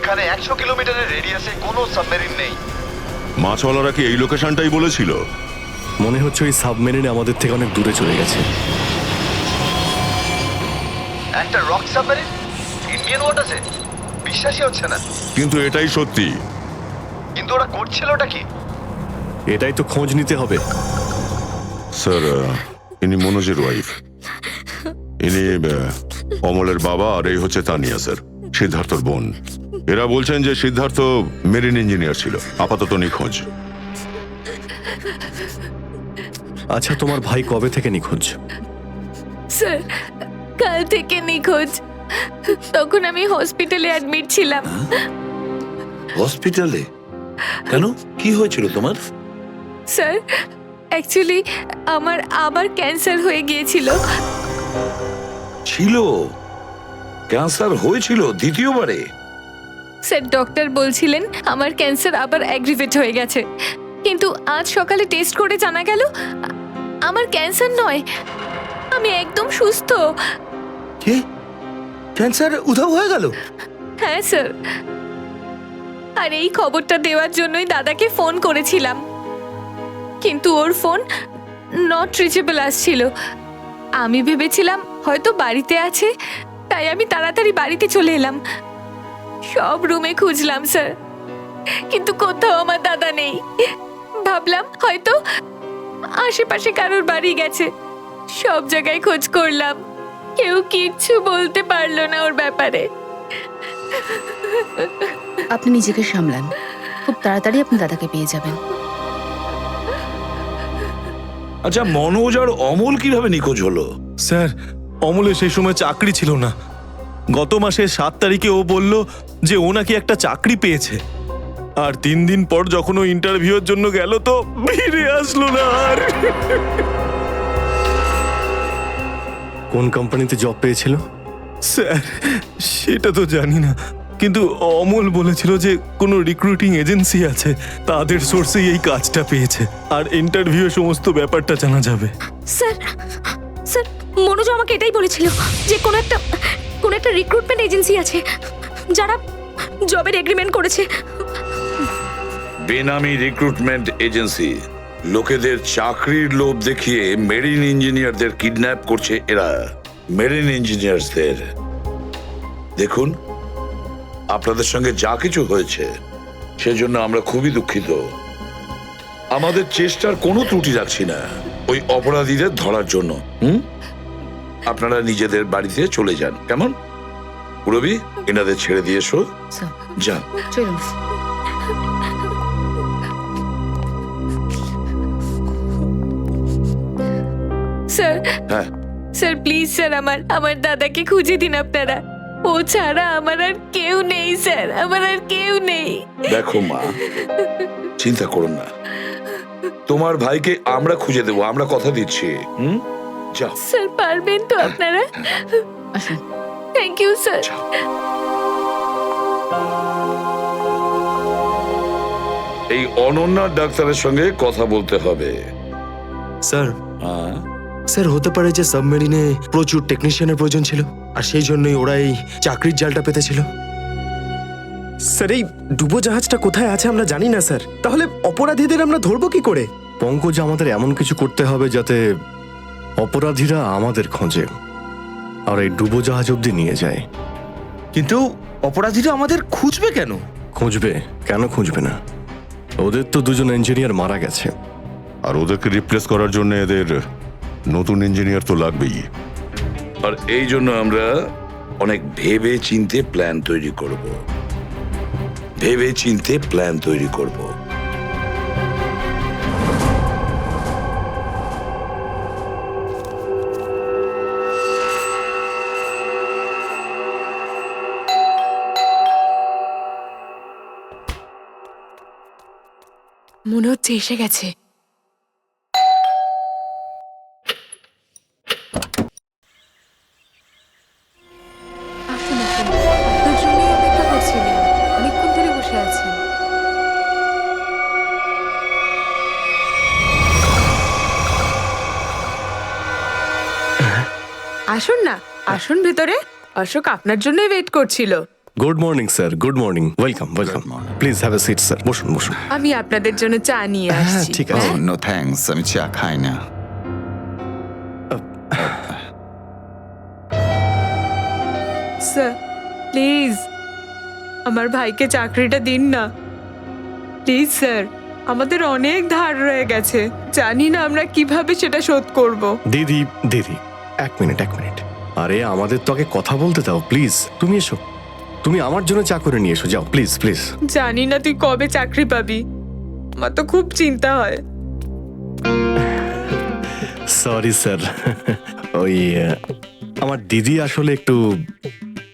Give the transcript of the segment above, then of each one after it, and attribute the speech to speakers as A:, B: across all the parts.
A: এখানে 100 কিলোমিটারের রেডিয়াসে কোনো সাবমেরিন নেই।
B: মাছওয়ালারা কি এই লোকেশনটাই বলেছিল?
C: মনে হচ্ছে ওই সাবমেরিন আমাদের থেকে অনেক দূরে চলে গেছে।
A: একটা রক সাবমেরিন ইন্ডিয়ান ওয়াটারে? বিশ্বাসই হচ্ছে না।
B: কিন্তু এটাই সত্যি।
A: কিন্তু ওরা করছিলটা কি?
C: এটাই তো খোঁজ নিতে হবে।
B: স্যার, ইনি মনোজের ওয়াইফ। ইনি অমলের বাবা, আর এই হচ্ছে তানিয়া স্যার, সিদ্ধার্থর বোন। এরা বলছেন যে সিদ্ধার্থ মেরিন ইঞ্জিনিয়ার ছিল, আপাতত নিখোঁজ।
C: আচ্ছা, তোমার ভাই কবে থেকে নিখোঁজ?
D: স্যার, কাল থেকে নিখোঁজ। তখন আমি হসপিটালে অ্যাডমিট ছিলাম।
E: হসপিটালে? কেন, কি হয়েছিল তোমার?
D: স্যার, অ্যাকচুয়ালি আমার আবার ক্যান্সার হয়ে গিয়েছিল।
E: ছিল? ক্যান্সার হয়েছিল দ্বিতীয়বারে?
D: স্যার, ডক্টর বলছিলেন আমার ক্যান্সার আবার অ্যাগ্রিভেট হয়ে গেছে, কিন্তু আজ সকালে টেস্ট করে জানা গেল আমার ক্যান্সার নয়, আমি একদম সুস্থ।
F: কি? ক্যান্সার উধাও হয়ে গেল?
D: হ্যাঁ স্যার, আর এই খবরটা দেওয়ার জন্যই দাদাকে ফোন করেছিলাম, কিন্তু ওর ফোন নট রিচেবল আসছিল। আমি ভেবেছিলাম হয়তো বাড়িতে আছে, তাই আমি তাড়াতাড়ি বাড়িতে চলে এলাম। সব রুমে খুঁজলাম স্যার, কিন্তু কোথাও আমার দাদা নেই। ভাবলাম হয়তো আশেপাশে কারোর বাড়ি গেছে। সব জায়গায় খোঁজ করলাম, কেউ কিচ্ছু বলতে পারলো না ওর ব্যাপারে।
G: আপনি নিজেকে সামলান, খুব তাড়াতাড়ি আপনি দাদাকে পেয়ে যাবেন।
E: আচ্ছা, মনোজ আর অমল কিভাবে নিখোঁজ হলো?
H: স্যার, অমলের সেই সময় চাকরি ছিল না। গত মাসের 7 তারিখে ও বলল যে ও নাকি একটা চাকরি পেয়েছে, আর 3 দিন পর যখন ও ইন্টারভিউর জন্য গেল তো ফিরে আসলো না আর।
C: কোন কোম্পানিতে জব পেয়েছিল?
H: স্যার, সেটা তো জানি না, কিন্তু অমল বলেছিল যে কোনো রিক্রুটিং এজেন্সি আছে, তাদের সোর্সেই এই কাজটা পেয়েছে, আর ইন্টারভিউ সমস্ত ব্যাপারটা জানা যাবে।
D: স্যার, স্যার, মনোজ আমাকে এটাই বলেছিল যে কোনো একটা রিক্রুটমেন্ট এজেন্সি আছে যারা জবের এগ্রিমেন্ট করেছে।
E: বেনামি রিক্রুটমেন্ট এজেন্সি লোকেদের চাকরির লোভ দেখিয়ে মেরিন ইঞ্জিনিয়ারদের কিডন্যাপ করছে এরা। মেরিন ইঞ্জিনিয়ারদের দেখুন, আপনাদের সঙ্গে যা কিছু হয়েছে সেজন্য আমরা খুবই দুঃখিত। আমাদের চেষ্টার কোনো ত্রুটি রাখছি না ওই অপরাধীদের ধরার জন্য। আপনারা নিজেদের বাড়িতে চলে যান, কেমন? পুরবি, এনাদের ছেড়ে দিয়ে এসো।
G: স্যার,
E: যান।
G: চলুন।
D: স্যার,
E: হ্যাঁ,
D: স্যার প্লিজ স্যার, আমার দাদাকে খুঁজে দিন আপনারা। ও ছাড়া আমার আর কেউ নেই স্যার, আমার আর কেউ নেই।
E: দেখো মা, চিন্তা করুন না, তোমার ভাইকে আমরা খুঁজে দেবো, আমরা কথা দিচ্ছি। যাও।
D: স্যার, পারবেন তো আপনারা?
G: আসুন।
D: Thank you sir.
E: এই অনন্যা ডাক্তারের সঙ্গে কথা বলতে হবে।
F: স্যার, স্যার হতে পারে যে সাবমেরিনে প্রচুর টেকনিশিয়ানের প্রয়োজন ছিল, আর সেই জন্যই ওরা এই চাকরির জালটা পেতেছিল। স্যার, এই ডুবো জাহাজটা কোথায় আছে আমরা জানি না স্যার, তাহলে অপরাধীদের আমরা ধরবো কি করে?
C: পঙ্কজ, আমাদের এমন কিছু করতে হবে যাতে অপরাধীরা আমাদের খোঁজে আর এই ডুবোজাহাজ অব্দি নিয়ে যায়।
F: কিন্তু অপরাধীরা আমাদের খুঁজবে কেন?
C: খুঁজবে কেন? খুঁজবে না? ওদের তো 2জন ইঞ্জিনিয়ার মারা গেছে,
B: আর ওদেরকে রিপ্লেস করার জন্য এদের নতুন ইঞ্জিনিয়ার তো লাগবেই।
E: আর এই জন্য আমরা অনেক ভেবে চিন্তে প্ল্যান তৈরি করব। ভেবে চিন্তে প্ল্যান তৈরি করব।
D: মনে হচ্ছে এসে গেছে। আসুন, আসুন, আপনার জন্যই অপেক্ষা করছিলাম, অনেকক্ষণ ধরে বসে আছেন।
I: আসুন না, আসুন ভেতরে। অশোক আপনার জন্যই ওয়েট করছিল।
C: Good morning sir, good morning, welcome welcome. Please have a seat sir, বসুন বসুন।
I: আমি আপনাদের জন্য চা নিয়ে
C: হ্যাঁ
I: আসছি।
C: ঠিক আছে।
J: নো থ্যাঙ্কস, আমি চা খাই না।
I: স্যার প্লিজ আমার ভাইকে চাকরিটা দিন না প্লিজ স্যার, আমাদের অনেক ধার রয়ে গেছে, জানি না আমরা কিভাবে সেটা শোধ করব।
C: দিদি দিদি, এক মিনিট এক মিনিট। আরে আমাদের তো আগে কথা বলতে দাও প্লিজ। তুমি এসো, তুমি আমার জন্য চা করে নিয়ে এসো, যাও প্লিজ প্লিজ।
I: জানি না তুই কবে চাকরি পাবি, আমার তো খুব চিন্তা হয়।
C: সরি স্যার, ওই আমার দিদি আসলে একটু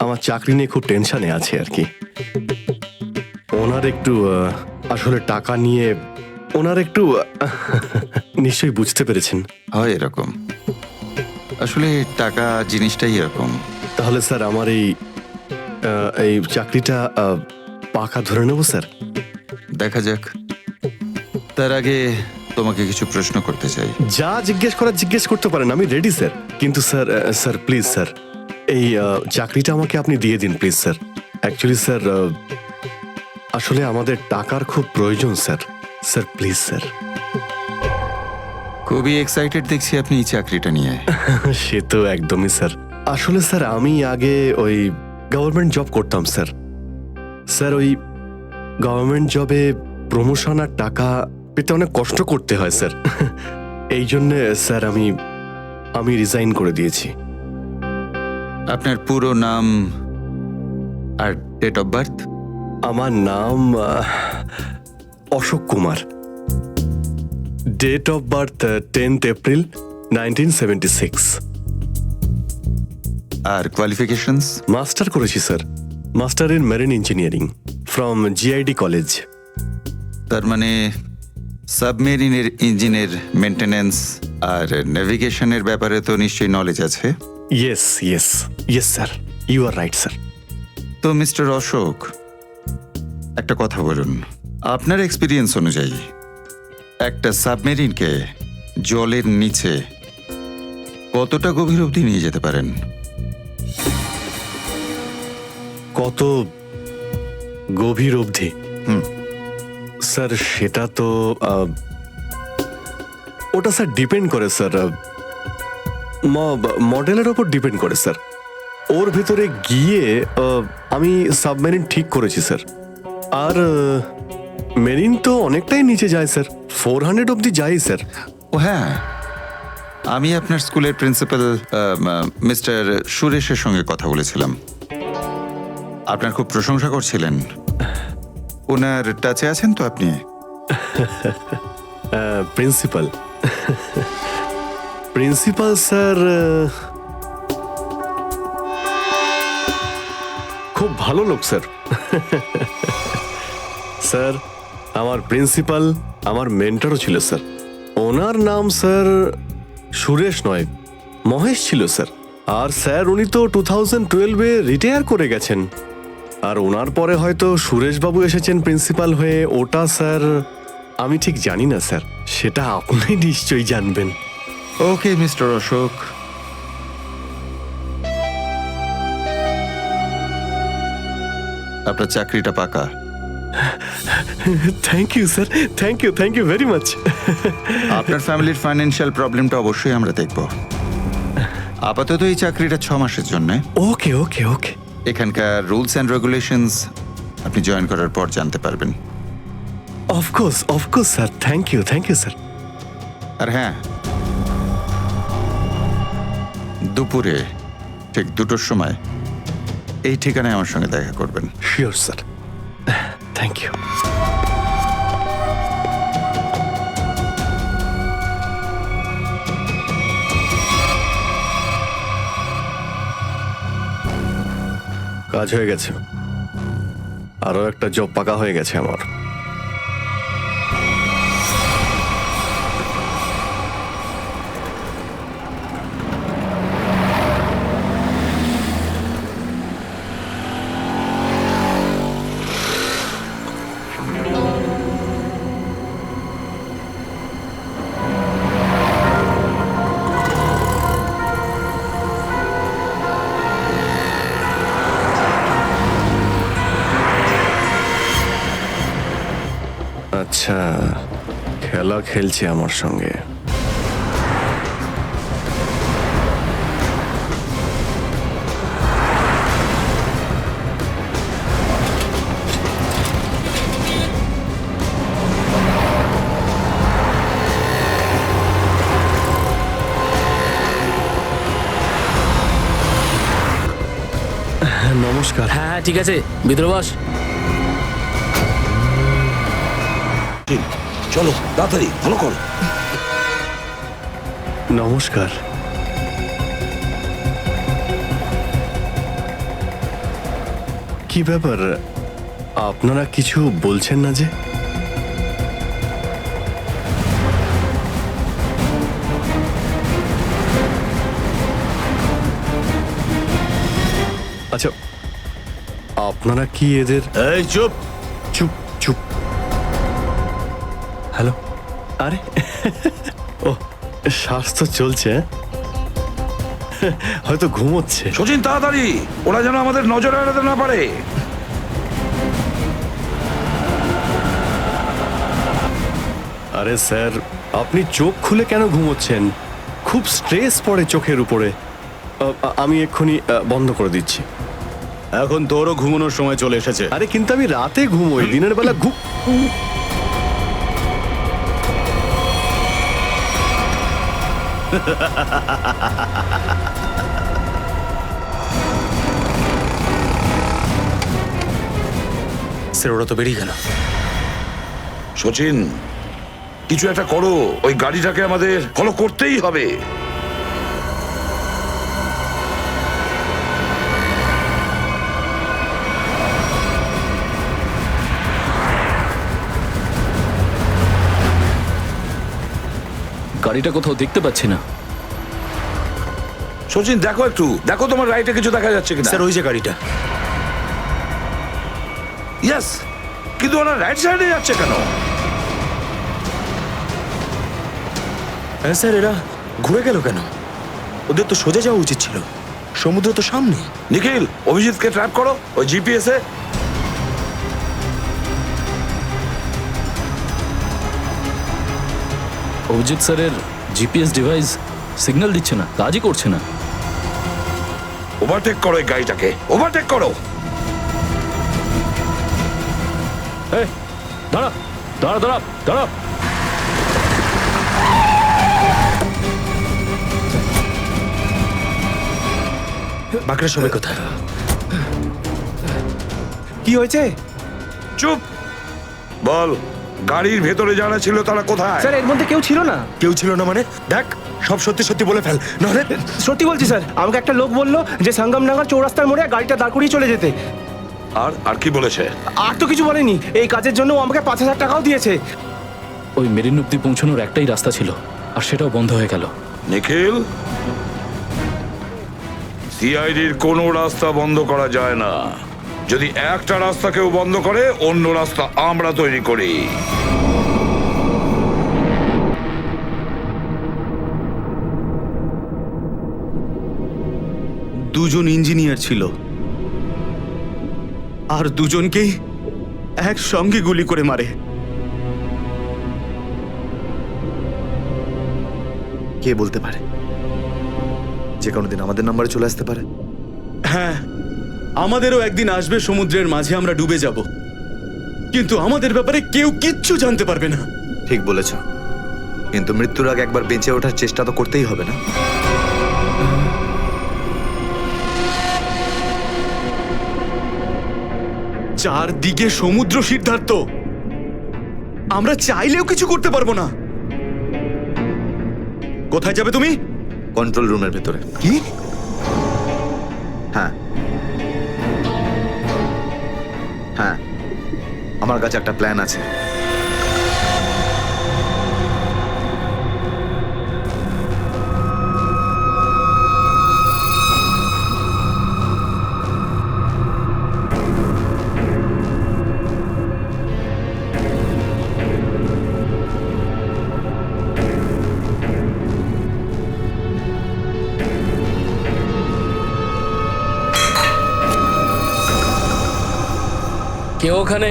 C: আমার চাকরি নিয়ে খুব টেনশনে আছে আর কি। ওনার একটু আসলে টাকা নিয়ে ওনার একটু নিশ্চয়ই বুঝতে পেরেছেন।
J: হয় এরকম, আসলে টাকা জিনিসটাই এরকম।
C: তাহলে স্যার আমার এই চাকরিটা পাকা ধরে নেবো স্যার?
J: দেখা যাক, তার আগে তোমাকে কিছু প্রশ্ন করতে চাই।
C: যা জিজ্ঞেস করার জিজ্ঞেস করতে পারেন, আমি রেডি স্যার। কিন্তু স্যার স্যার প্লিজ স্যার, এই চাকরিটা আমাকে আপনি দিয়ে দিন প্লিজ স্যার। অ্যাকচুয়ালি স্যার আসলে আমাদের টাকার খুব প্রয়োজন স্যার। Sir please sir.
J: খুবই এক্সাইটেড দেখছি আপনি এই চাকরিটা নিয়ে।
C: সে তো একদমই স্যার। আসলে স্যার আমি আগে ওই গভর্নমেন্ট জব করতাম স্যার। স্যার ওই গভর্নমেন্ট জবে প্রমোশন আর টাকা পেতে অনেক কষ্ট করতে হয় স্যার। এই জন্যে স্যার আমি রিজাইন করে দিয়েছি।
J: আপনার পুরো নাম আর ডেট অফ বার্থ?
C: আমার নাম Ashok Kumar. Date of birth 10th April 1976।
J: আর কোয়ালিফিকেশনস?
C: মাস্টার করেছি sir, master in marine engineering from GID college.
J: তার মানে সাবমেরিনের ইঞ্জিনের মেনটেন্যান্স আর নেভিগেশনের ব্যাপারে তো নিশ্চয়ই নলেজ আছে।
C: Yes yes yes sir, you are right sir.
J: তো মিস্টার অশোক, একটা কথা বলুন, আপনার এক্সপিরিয়েন্স অনুযায়ী একটা সাবমেরিনকে জলের নিচে কতটা গভীর অবধি নিয়ে যেতে পারেন?
C: কত গভীর অবধি? স্যার সেটা তো ওটা স্যার ডিপেন্ড করে স্যার, মডেলের ওপর ডিপেন্ড করে স্যার। ওর ভেতরে গিয়ে আমি সাবমেরিন ঠিক করেছি স্যার। আর মেরিন তো অনেকটাই নিচে যায় স্যার, 400 অবধি যাই স্যার।
J: ও হ্যাঁ, আমি আপনার স্কুলের প্রিন্সিপাল মিস্টার সুরেশের সঙ্গে কথা বলেছিলাম, আপনার খুব প্রশংসা করছিলেন। ওনার টাচে আছেন তো আপনি?
C: প্রিন্সিপাল প্রিন্সিপাল স্যার খুব ভালো লোক স্যার। স্যার আমার প্রিন্সিপাল আমার মেন্টরও ছিল স্যার। ওনার নাম স্যার সুরেশ নয়, মহেশ ছিল স্যার। আর স্যার উনি তো 2012-এ রিটায়ার করে গেছেন। আর ওনার পরে হয়তো সুরেশবাবু এসেছেন প্রিন্সিপাল হয়ে, ওটা স্যার আমি ঠিক জানি না স্যার, সেটা আপনি নিশ্চয়ই জানবেন।
J: ওকে মিস্টার অশোক, আপনার চাকরিটা পাকা।
C: Thank you sir, thank you very much.
J: আপনার ফ্যামিলির ফাইন্যান্সিয়াল প্রবলেমটা অবশ্যই আমরা দেখব। আপাতত এই চাকরিটা 6 মাসের জন্য।
C: ওকে ওকে ওকে।
J: এখানকার রুলস অ্যান্ড রেগুলেশনস আপনি জয়েন করার পর জানতে পারবেন।
C: Of course sir, thank you sir.
J: আর হ্যাঁ, দুপুরে ঠিক 2টোর সময় এই ঠিকানায় আমার সঙ্গে দেখা করবেন।
C: Sure sir, thank you. কাজ হয়ে গেছে, আরো একটা জব পাকা হয়ে গেছে আমার। আচ্ছা, খেলা খেলছে আমার সঙ্গে। নমস্কার।
K: হ্যাঁ ঠিক আছে, ভিতরে বস।
E: চলো তাড়াতাড়ি, ভালো করো।
C: নমস্কার। কি ব্যাপার, আপনারা কিছু বলছেন না যে? আচ্ছা, আপনারা কি এদের...
H: এই চুপ।
C: চুপ চুপ। হ্যালো। আরে ও, স্বাস্থ্য চলছে, হয়তো ঘুমোচ্ছে।
E: সচিন তাড়াতাড়ি, ওরা যেন আমাদের নজরে এড়াতে না পারে।
C: আরে স্যার, আপনি চোখ খুলে কেন ঘুমোচ্ছেন? খুব স্ট্রেস পড়ে চোখের উপরে। আমি এক্ষুনি বন্ধ করে দিচ্ছি।
H: এখন তোরও ঘুমানোর সময় চলে এসেছে।
C: আরে কিন্তু আমি রাতে ঘুমোই, দিনের বেলা
F: স্যার ওরা তো বেরিয়ে গেল।
E: সচিন, কিছু একটা করো, ওই গাড়িটাকে আমাদের ফলো করতেই হবে।
K: গাড়িটা কোথাও দেখতে পাচ্ছি না।
E: সচিন দেখো একটু, দেখো তোমার রাইটে কিছু দেখা যাচ্ছে কিনা।
F: স্যার ওই যে গাড়িটা।
E: ইয়েস, কিন্তু ওরা রাইট সাইডে যাচ্ছে কেন?
F: হ্যাঁ স্যার, এরা ঘুরে গেল কেন? ওদের তো সোজা যাওয়া উচিত ছিল, সমুদ্র তো সামনে।
E: নিখিল, অভিজিৎকে ট্র্যাপ করো ওই জিপিএস এ।
K: অভিজিৎ স্যারের জিপিএস ডিভাইস সিগন্যাল দিচ্ছে না, কাজই করছে না।
E: ওভারটেক করো এই গাড়িটাকে, ওভারটেক করো।
K: এই দাঁড়া দাঁড়া দাঁড়া দাঁড়া।
F: বাকিরা সবাই কোথায়?
H: কি হয়েছে?
E: চুপ, বল গাড়ির ভেতরে যারা ছিল তারা কোথায়?
H: স্যার এর মধ্যে কেউ ছিল না।
F: কেউ ছিল না মানে? দেখ, সব সত্যি সত্যি বলে ফেল, নাহলে...
H: সত্যি বলছি স্যার, আমাকে একটা লোক বললো যে সঙ্গমনগর চৌরাস্তার মোড়ে গাড়িটা দাঁড় করিয়ে চলে যেতে।
E: আর কি বলেছে?
H: আর তো কিছু বলেনি। এই কাজের জন্য ও আমাকে 5,000 টাকাও দিয়েছে।
K: ওই মেরিন অব্দি পৌঁছানোর একটাই রাস্তা ছিল, আর সেটাও বন্ধ হয়ে গেল।
E: নিখিল, সিআইডির কোনো রাস্তা বন্ধ করা যায় না। যদি একটা রাস্তা কেউ বন্ধ করে, অন্য রাস্তা আমরা তৈরি করি।
H: দুজন ইঞ্জিনিয়ার ছিল, আর দুজনকেই একসঙ্গে গুলি করে মারে।
F: কে বলতে পারে? যে কোনো দিন আমাদের নাম্বারে চলে আসতে পারে।
H: হ্যাঁ, আমাদেরও একদিন আসবে, সমুদ্রের মাঝে আমরা ডুবে যাব, কিন্তু আমাদের ব্যাপারে কেউ কিচ্ছু জানতে পারবে না।
A: ঠিক বলেছ, কিন্তু মৃত্যুর আগে একবার বেঁচে ওঠার চেষ্টা তো করতেই হবে না?
H: চারদিকে সমুদ্র, সিদ্ধার্থ, আমরা চাইলেও কিছু করতে পারবো না। কোথায় যাবে তুমি?
A: কন্ট্রোল রুমের ভেতরে।
H: কি?
A: হ্যাঁ হ্যাঁ, আমার কাছে একটা প্ল্যান আছে।
K: কেউ ওখানে?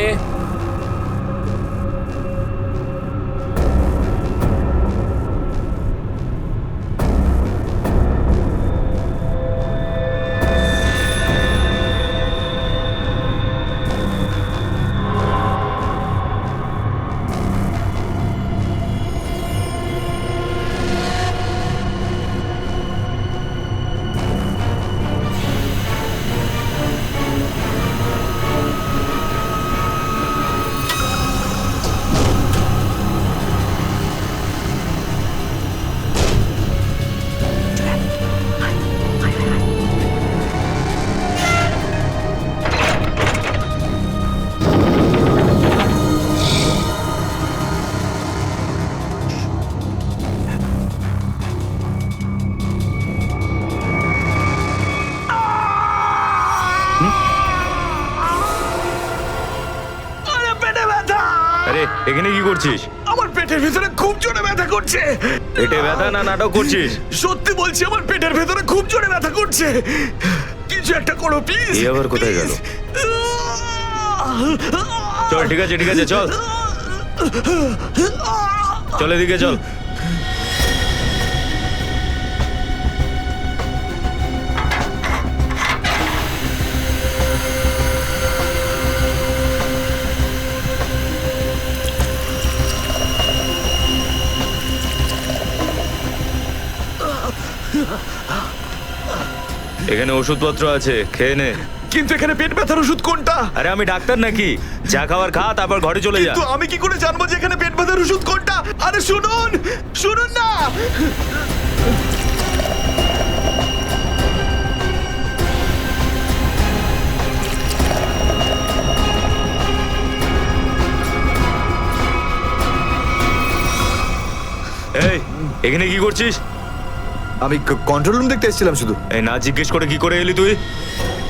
L: এখানে কি করছিস?
H: আমার পেটের ভিতরে খুব জোরে ব্যথা করছে।
L: পেটে ব্যথা না নাটক করছিস?
H: সত্যি বলছি, আমার পেটের ভেতরে খুব জোরে ব্যথা করছে। কিছু একটা করো প্লিজ।
L: এই আবার কোথায় গেল? চল ঠিক আছে চল চল এদিকে চল। এখানে ওষুধপত্র আছে, খেয়ে নে।
H: কিন্তু এখানে পেট ব্যথার ওষুধ কোনটা?
L: আরে আমি ডাক্তার নাকি? যা খাবার খা, তারপর ঘরে চলে যা।
H: কিন্তু আমি কি করে জানবো যে এখানে পেট ব্যথার ওষুধ কোনটা? আরে শুনুন, শুনুন না।
L: এই এখানে কি করছিস?
F: আমি কন্ট্রোল রুম দেখতে এসেছিলাম শুধু।
L: এই না জিজ্ঞেস করে কি করে এলি তুই?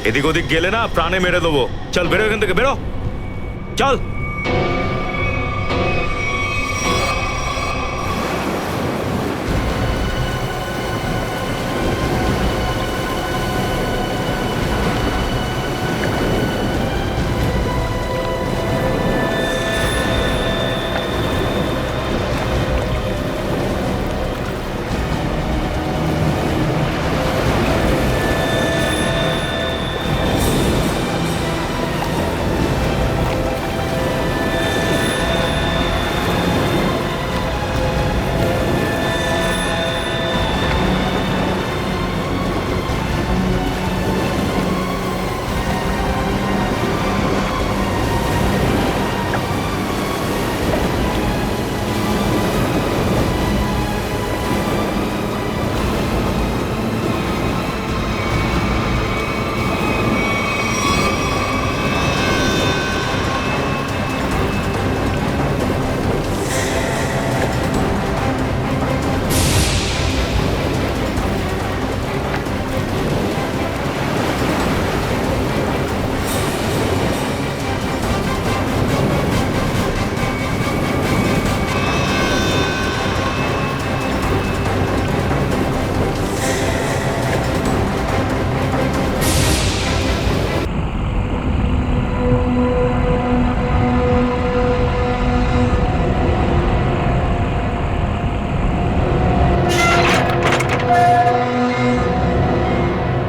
L: এদিক ওদিক গেলে না প্রাণে মেরে দেবো। চল বেরো এখান থেকে, বেরো চল।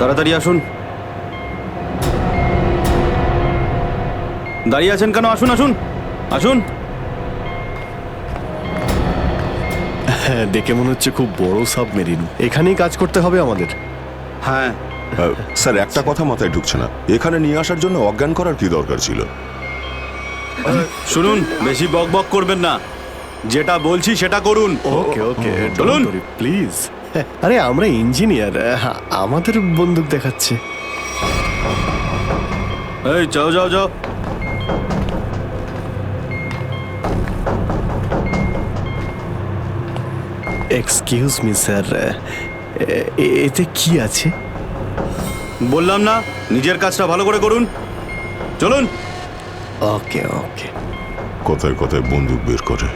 C: তাড়াতাড়ি আসুন। দাঁড়িয়ে আছেন কেন? আসুন আসুন আসুন। হ্যাঁ, দেখে মনে হচ্ছে খুব বড় সাবমেরিন। এখানেই কাজ করতে হবে আমাদের।
B: হ্যাঁ স্যার, একটা কথা মাথায় ঢুকছে না, এখানে নিয়ে আসার জন্য অজ্ঞান করার কি দরকার ছিল?
C: শুনুন, বেশি বকবক করবেন না, যেটা বলছি সেটা করুন। ওকে ওকে, চলুন প্লিজ। আরে আমরা ইঞ্জিনিয়ার, আমাদের বন্দুক দেখাচ্ছে। এই যাও যাও যাও। এক্সকিউজ মি স্যার, এতে কি আছে? বললাম না, নিজের কাজটা ভালো করে করুন। চলুন। ওকে ওকে।
B: কথায় কথায় বন্দুক বের করে।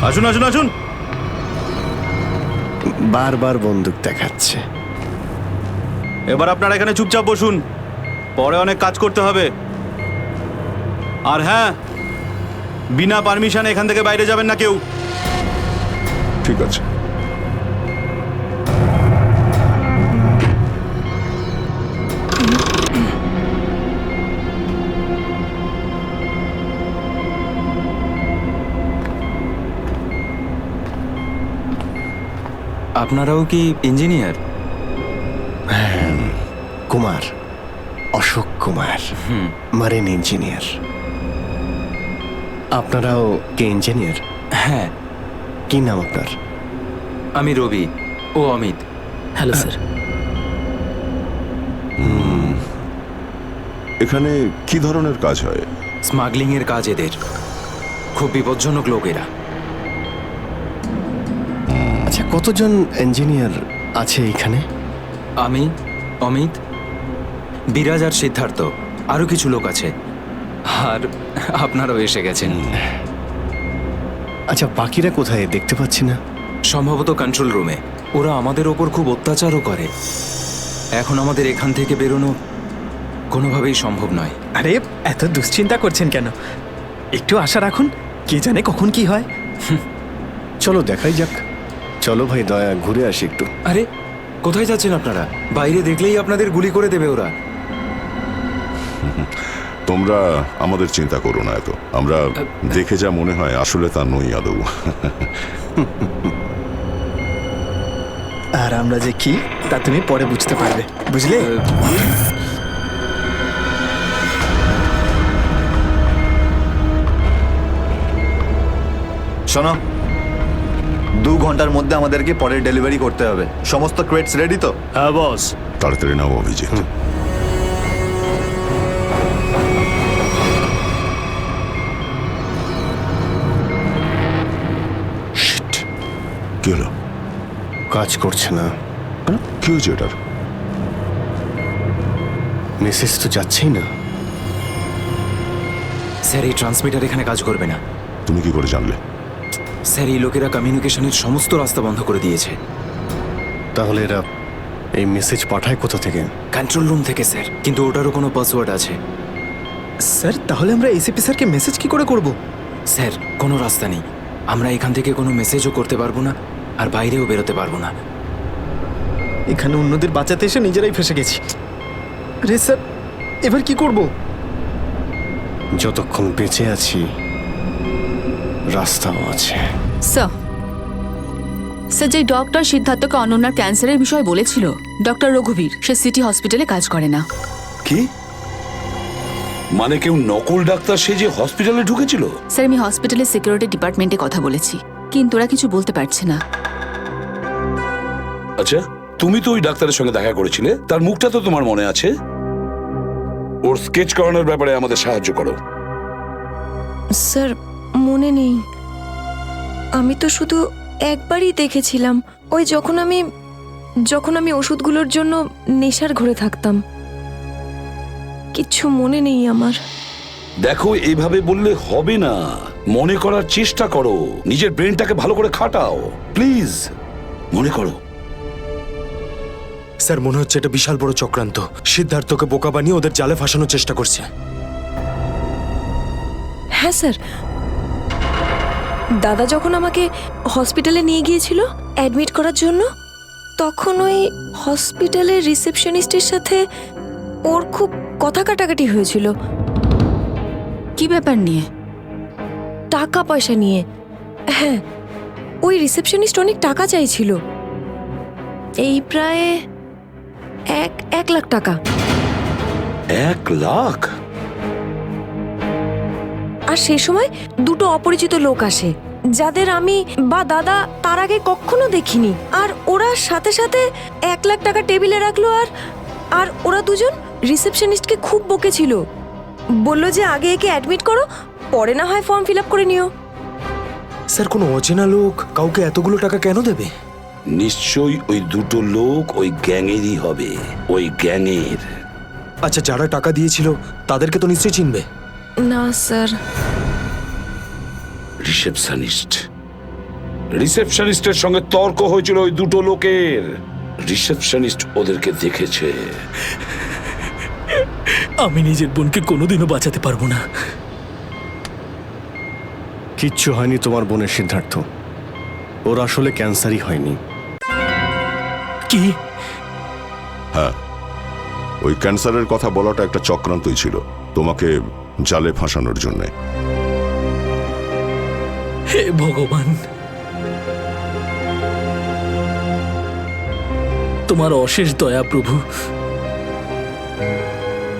C: আসুন আসুন আসুন। বারবার বন্দুক দেখাচ্ছে। এবার আপনারা এখানে চুপচাপ বসুন, পরে অনেক কাজ করতে হবে। আর হ্যাঁ, বিনা পারমিশনে এখান থেকে বাইরে যাবেন না কেউ।
B: ঠিক আছে।
L: আপনারাও কি engineer?
C: Kumar, Ashok Kumar, marine engineer. আপনারাও কি ইঞ্জিনিয়ার?
L: হ্যাঁ।
C: কি নাম আপনার?
L: আমি রবি, ও অমিত।
K: Hello sir.
B: এখানে কি ধরনের কাজ হয়?
L: স্মাগলিং এর কাজ এদের। খুব বিপজ্জনক লোক এরা।
C: আচ্ছা, কতজন ইঞ্জিনিয়ার আছে এখানে?
L: আমি, অমিত,
M: বিরাজ আর সিদ্ধার্থ, আরো কিছু লোক আছে, আর আপনারাও এসে গেছেন।
C: আচ্ছা, বাকিরা কোথায় দেখতে পাচ্ছি না।
M: সম্ভবত কন্ট্রোল রুমে। ওরা আমাদের ওপর খুব অত্যাচারও করে। এখন আমাদের এখান থেকে বেরোনো কোনোভাবেই সম্ভব নয়।
F: আরে এত দুশ্চিন্তা করছেন কেন? একটু আশা রাখুন, কে জানে কখন কি হয়।
C: চলো দেখাই যাক। চলো ভাই দয়া, ঘুরে আসি একটু।
M: আরে কোথায় যাচ্ছেন আপনারা? বাইরে দেখলেই আপনাদের গুলি করে দেবে ওরা।
B: তোমরা আমাদের চিন্তা করো না এত। আমরা দেখে যা মনে হয় আসলে তা নই আদৌ।
F: আর আমরা যে কি তা তুমি পরে বুঝতে পারবে, বুঝলে?
A: শোনো, 2 ঘন্টার মধ্যে আমাদেরকে পরের ডেলিভারি করতে হবে। সমস্ত ক্রেটস রেডি তো?
C: হ্যাঁ বস।
B: তাড়াতাড়ি নাও অভিজিৎ। Shit! কি হলো?
C: কাজ করছে না।
B: কি হয়েছে এটার?
C: মেসেজ তো যাচ্ছেই না।
M: স্যার, এই ট্রান্সমিটার এখানে কাজ করবে না।
B: তুমি কি করে জানলে?
M: স্যার, এই লোকেরা কমিউনিকেশনের সমস্ত রাস্তা বন্ধ করে দিয়েছে।
C: তাহলে এরা এই মেসেজ পাঠায় কোথা থেকে?
M: কন্ট্রোল রুম থেকে স্যার, কিন্তু ওটারও কোনো পাসওয়ার্ড আছে।
F: স্যার, তাহলে আমরা এসিপি স্যারকে মেসেজ কি করে করব?
M: স্যার, কোনো রাস্তা নেই। আমরা এখান থেকে কোনো মেসেজও করতে পারবো না, আর বাইরেও বেরোতে পারবো না।
F: এখানে অন্যদের বাঁচাতে এসে নিজেরাই ফেসে গেছি। আরে স্যার, এবার কি করব?
C: যতক্ষণ বেঁচে আছি রাস্তাও আছে।
G: স্যার, স্যার, যে ডক্টর সিদ্ধার্থকে অনন্যার ক্যান্সারের বিষয়ে বলেছিল, ডক্টর রঘুবীর, সে সিটি হসপিটালে কাজ করে না।
E: কি মানে কেউ নকল ডাক্তার সেজে হসপিটালে ঢুকেছিল?
G: স্যার, আমি হসপিটালের সিকিউরিটি ডিপার্টমেন্টে কথা বলেছি, কিন্তু ওরা কিছু বলতে পারছে না।
E: আচ্ছা, তুমি তো ওই ডাক্তারের সঙ্গে দেখা করেছিলে, তার মুখটা তো তোমার মনে আছে। ওর স্কেচ করানোর ব্যাপারে আমাদের সাহায্য করো।
N: স্যার, মনে নেই। আমি তো শুধু একবারই দেখেছিলাম, ওই যখন আমি ওষুধগুলোর জন্য নেশার ঘরে থাকতাম। কিচ্ছু মনে নেই আমার।
E: দেখো, এইভাবে বললে হবে না। মনে করার চেষ্টা করো, নিজের ব্রেনটাকে ভালো করে খাটাও প্লিজ। মনে করো।
F: স্যার, মনে হচ্ছে এটা বিশাল বড় চক্রান্ত। সিদ্ধার্থকে বোকা বানিয়ে ওদের জালে ফাঁসানোর চেষ্টা করছে।
N: হ্যাঁ স্যার, দাদা যখন আমাকে হসপিটালে নিয়ে গিয়েছিল অ্যাডমিট করার জন্য, তখন ওই হসপিটালের রিসেপশনিস্টের সাথে ওর খুব কথা কাটাকাটি হয়েছিল।
G: কি ব্যাপার নিয়ে?
N: টাকা পয়সা নিয়ে। হ্যাঁ, ওই রিসেপশনিস্ট অনেক টাকা চাইছিল, এই প্রায় 1 লাখ টাকা।
E: 1 লাখ?
N: আর সেই সময় 2টো অপরিচিত লোক আসে, যাদের আমি বা দাদা তার আগে কখনো দেখিনি। আর ওরা সাথে সাথে 1 লাখ টাকা টেবিলে রাখলো। আর ওরা দুজন রিসেপশনিস্টকে খুব বকেছিল, বললো যে আগে একে অ্যাডমিট করো, পরে না হয় ফর্ম ফিল আপ করে নিও।
F: স্যার, কোনো অচেনা লোক কাউকে এতগুলো টাকা কেন দেবে?
E: নিশ্চয়ই ওই 2টো লোক ওই গ্যাংয়েরই হবে, ওই গ্যাংয়ের।
F: আচ্ছা, যারা টাকা দিয়েছিল তাদেরকে তো নিশ্চয়ই চিনবে।
N: না স্যার।
E: রিসেপশনিস্টের সঙ্গে তর্ক হয়েছিল ওই 2টো লোকের। রিসেপশনিস্ট ওদেরকে দেখেছে।
K: আমি নিজের বোনকে কোনোদিনও বাঁচাতে পারবো না।
C: কিচ্ছু হয়নি তোমার বোনের, সিদ্ধার্থ। ওর আসলে ক্যান্সারই হয়নি।
K: কি?
B: হ্যাঁ, ওই ক্যান্সারের কথা বলাটা একটা চক্রান্তই ছিল, তোমাকে জালে ফাঁসানোর জন্য।
K: হে ভগবান, তোমার অশেষ দয়া প্রভু।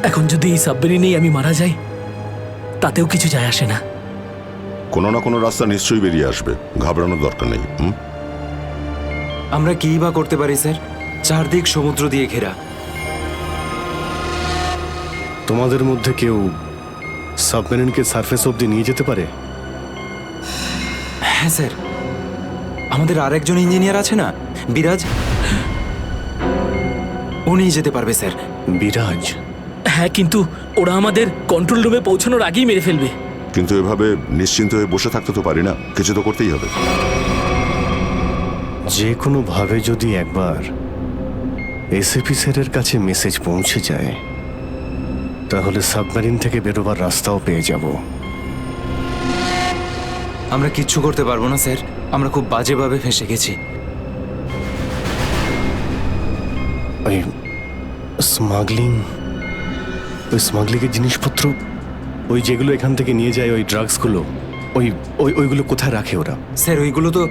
K: এখন যদি এই সাবমেরিনেই আমি মারা যাই, তাতেও কিছু যায় আসে না।
B: কোনো না কোনো রাস্তা নিশ্চয়ই বেরিয়ে আসবে, ঘাবড়ানোর দরকার নেই।
M: আমরা কি বা করতে পারি স্যার? চারদিক সমুদ্র দিয়ে ঘেরা।
C: তোমাদের মধ্যে কেউ সাবমেরিনকে সারফেস অবধি নিয়ে যেতে পারে?
M: হ্যাঁ স্যার, আমাদের আরেকজন ইঞ্জিনিয়ার আছে না, বিরাজ, উনি যেতে পারবে স্যার।
C: বিরাজ?
K: হ্যাঁ, কিন্তু ওরা আমাদের কন্ট্রোল রুমে পৌঁছানোর আগেই মেরে ফেলবে।
B: কিন্তু এভাবে নিশ্চিন্ত হয়ে বসে থাকতে তো পারি না, কিছু তো করতেই হবে।
C: যে কোনোভাবে যদি একবার এসএপি স্যারের কাছে মেসেজ পৌঁছে যায় তাহলে সাবমেরিন থেকে বেরোবার রাস্তাও পেয়ে যাব।
M: আমরা কিচ্ছু করতে পারবো না স্যার, আমরা খুব বাজেভাবে ফেঁসে গেছি।
C: ওই স্মাগলিংয়ের জিনিসপত্র, ওই যেগুলো এখান থেকে নিয়ে যায়, ওই ড্রাগসগুলো, ওইগুলো কোথায় রাখে ওরা?
M: স্যার ওইগুলো তো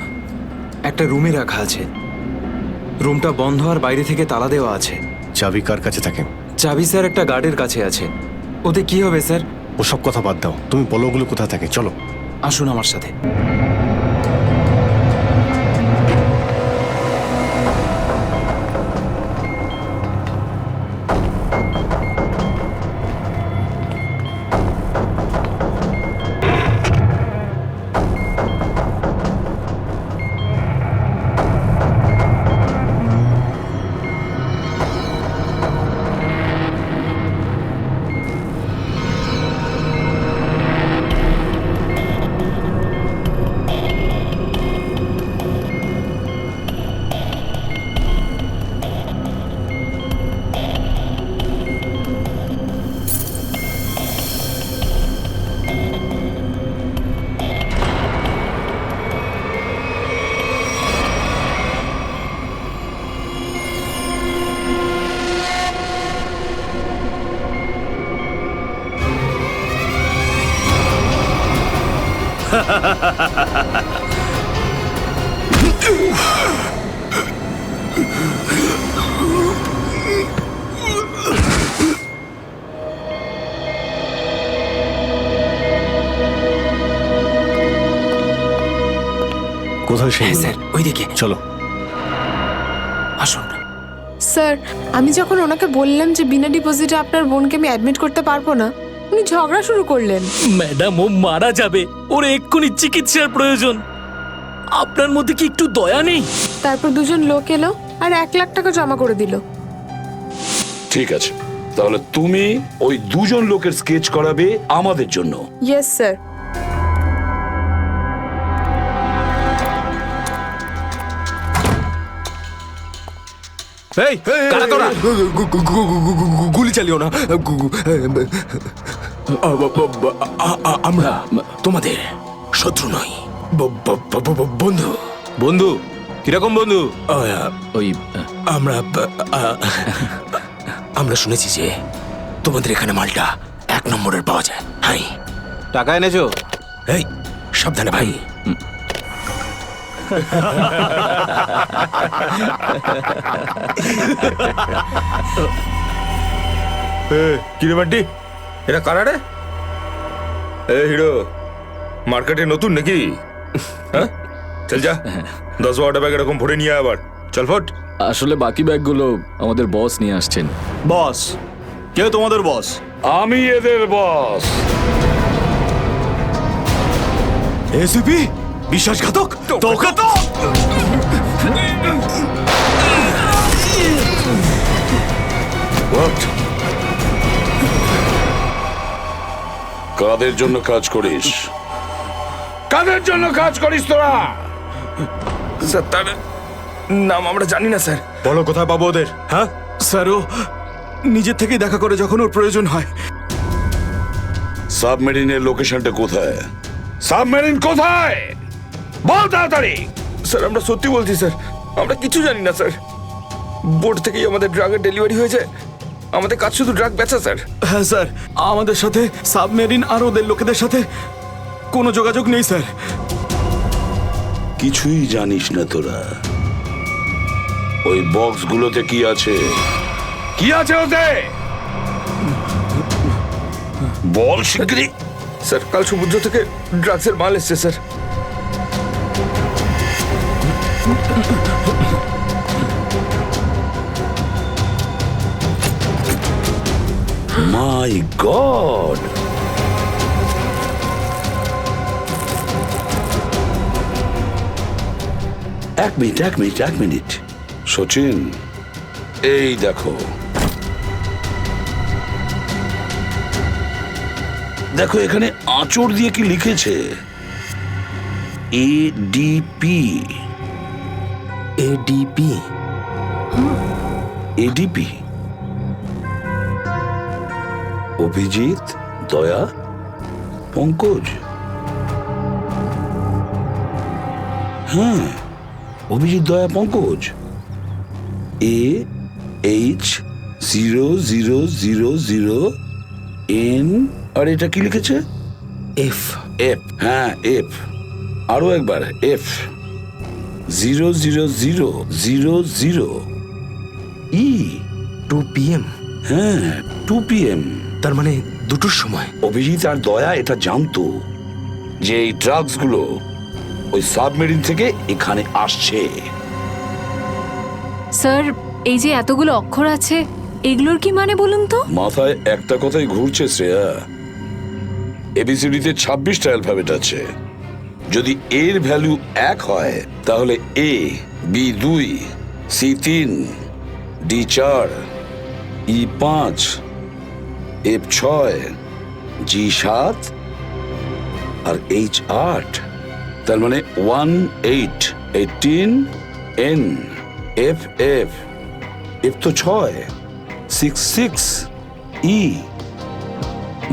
M: একটা রুমে রাখা আছে। রুমটা বন্ধ আর বাইরে থেকে তালা দেওয়া আছে।
C: চাবি কার কাছে থাকে?
M: চাবি স্যার একটা গার্ডের কাছে আছে। ওতে কি হবে স্যার?
C: ওসব কথা বাদ দাও, তুমি বলো ওগুলো কোথায় থাকে। চলো
M: আসুন আমার সাথে।
C: কোথায় সেই?
M: স্যার ওইদিকে
C: চলো
M: আসুন।
I: স্যার, আমি যখন ওনাকে বললাম যে বিনা ডিপোজিটে আপনার বোনকে আমি অ্যাডমিট করতে পারবো না, উনি ঝগড়া শুরু করলেন।
K: ম্যাডাম, ও মারা যাবে, ওর এক্ষুনি চিকিৎসার প্রয়োজন। আপনার মধ্যে কি একটু দয়া নেই?
I: তারপর দুজন লোক এলো আর 1 লাখ টাকা জমা করে দিল।
E: ঠিক আছে, তাহলে তুমি ওই দুজন লোকের স্কেচ করাবে আমাদের জন্য।
I: Yes sir.
F: এই কারা তোরা? গুলি চালিও না। আমরা তোমাদের শত্রু নই, বন্ধু।
H: বন্ধু? কিরকম বন্ধু?
K: ওই
F: আমরা শুনেছি যে তোমাদের এখানে মালটা 1 নম্বরের পাওয়া যায়। হাই,
H: টাকা এনেছো?
F: এই সাবধানে ভাই।
H: কিরে বান্টি, এরা কারা রে? এ হিরো, মার্কেটে নতুন নাকি? হ্যাঁ, চল যা 10-12টা ব্যাগ এরকম ভরে নিয়ে আবার চল ফট।
K: আসলে বাকি ব্যাগগুলো আমাদের বস নিয়ে আসছেন।
A: বস? কেউ তোমাদের বস?
E: আমি এদের বস।
F: এসিপি বিশ্বাসঘাতক, তোকে তো
E: What? কাদের জন্য কাজ করিস? কাদের জন্য কাজ করিস তোরা?
F: স্যার তার নাম আমরা জানি না স্যার। বলো কোথায় পাবো ওদের? হ্যাঁ স্যার, ও নিজের থেকেই দেখা করে যখন ওর প্রয়োজন হয়।
E: সাবমেরিনের লোকেশনটা কোথায়? সাবমেরিন কোথায়? বল তাড়াতাড়ি।
F: স্যার আমরা সত্যি বলছি স্যার, আমরা কিছু জানি না স্যার। বোর্ড থেকেই আমাদের ড্রাগের ডেলিভারি হয়েছে, আমাদের কাজ শুধু ড্রাগ বেচা স্যার। হ্যাঁ স্যার, আমাদের সাথে সাবমেরিন আর ওদের লোকেদের সাথে কোনো যোগাযোগ নেই স্যার।
E: কিছুই জানিস না তোরা? ওই বক্সগুলোতে কি আছে? কি আছে ওতে? বল শিগগিরই।
F: স্যার কাল সমুদ্র থেকে ড্রাগসের মাল এসছে স্যার।
E: মাই গড! এক মিনিট সচিন, এই দেখো দেখো এখানে আঁচড় দিয়ে কি লিখেছে, এডিপি।
F: এডিপি?
E: এডিপি, অভিজিৎ, দয়া, পঙ্কজ। হ্যাঁ, অভিজিৎ, দয়া, পঙ্কজ। AH0000N, আর এটা কি লিখেছে?
F: এফ।
E: এফ, হ্যাঁ এফ। আরো একবার এফ। 00000E।
F: 2 PM?
E: হ্যাঁ, 2 PM।
F: তার মানে দুটোর সময়।
E: অভিজিৎ আর দয়া এটা জানতো যে এই ড্রাগস গুলো ওই সাবমেরিন থেকে এখানে আসছে।
D: স্যার, এই যে এতগুলো অক্ষর আছে, এগুলোর কি মানে বলুন তো?
E: মাথায় একটা কথাই ঘুরছে শ্রেয়া। এবিসিডিতে 26টা অ্যালফাবেট আছে। যদি এর ভ্যালু 1 হয় তাহলে A, B 2, C 3, D 4, E 5, F 6, G 7 R H 8। তার মানে 1 8 18 N F F F তো 6 6 6 E।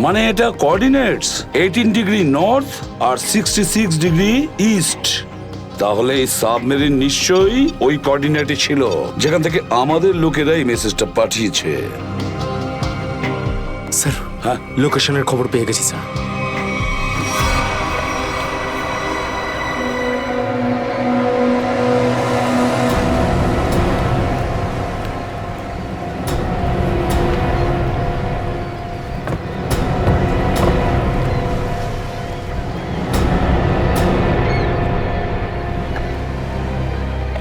E: মানে এটা কোঅর্ডিনেটস 18 ডিগ্রি নর্থ আর 66 ডিগ্রি ইস্ট। তাহলে এই সাবমেরিন নিশ্চয়ই ওই কোঅর্ডিনেটে ছিল যেখান থেকে আমাদের লোকেরা এই মেসেজটা পাঠিয়েছে।
F: স্যার,
E: হ্যাঁ,
F: লোকেশনের খবর পেয়ে গেছি স্যার।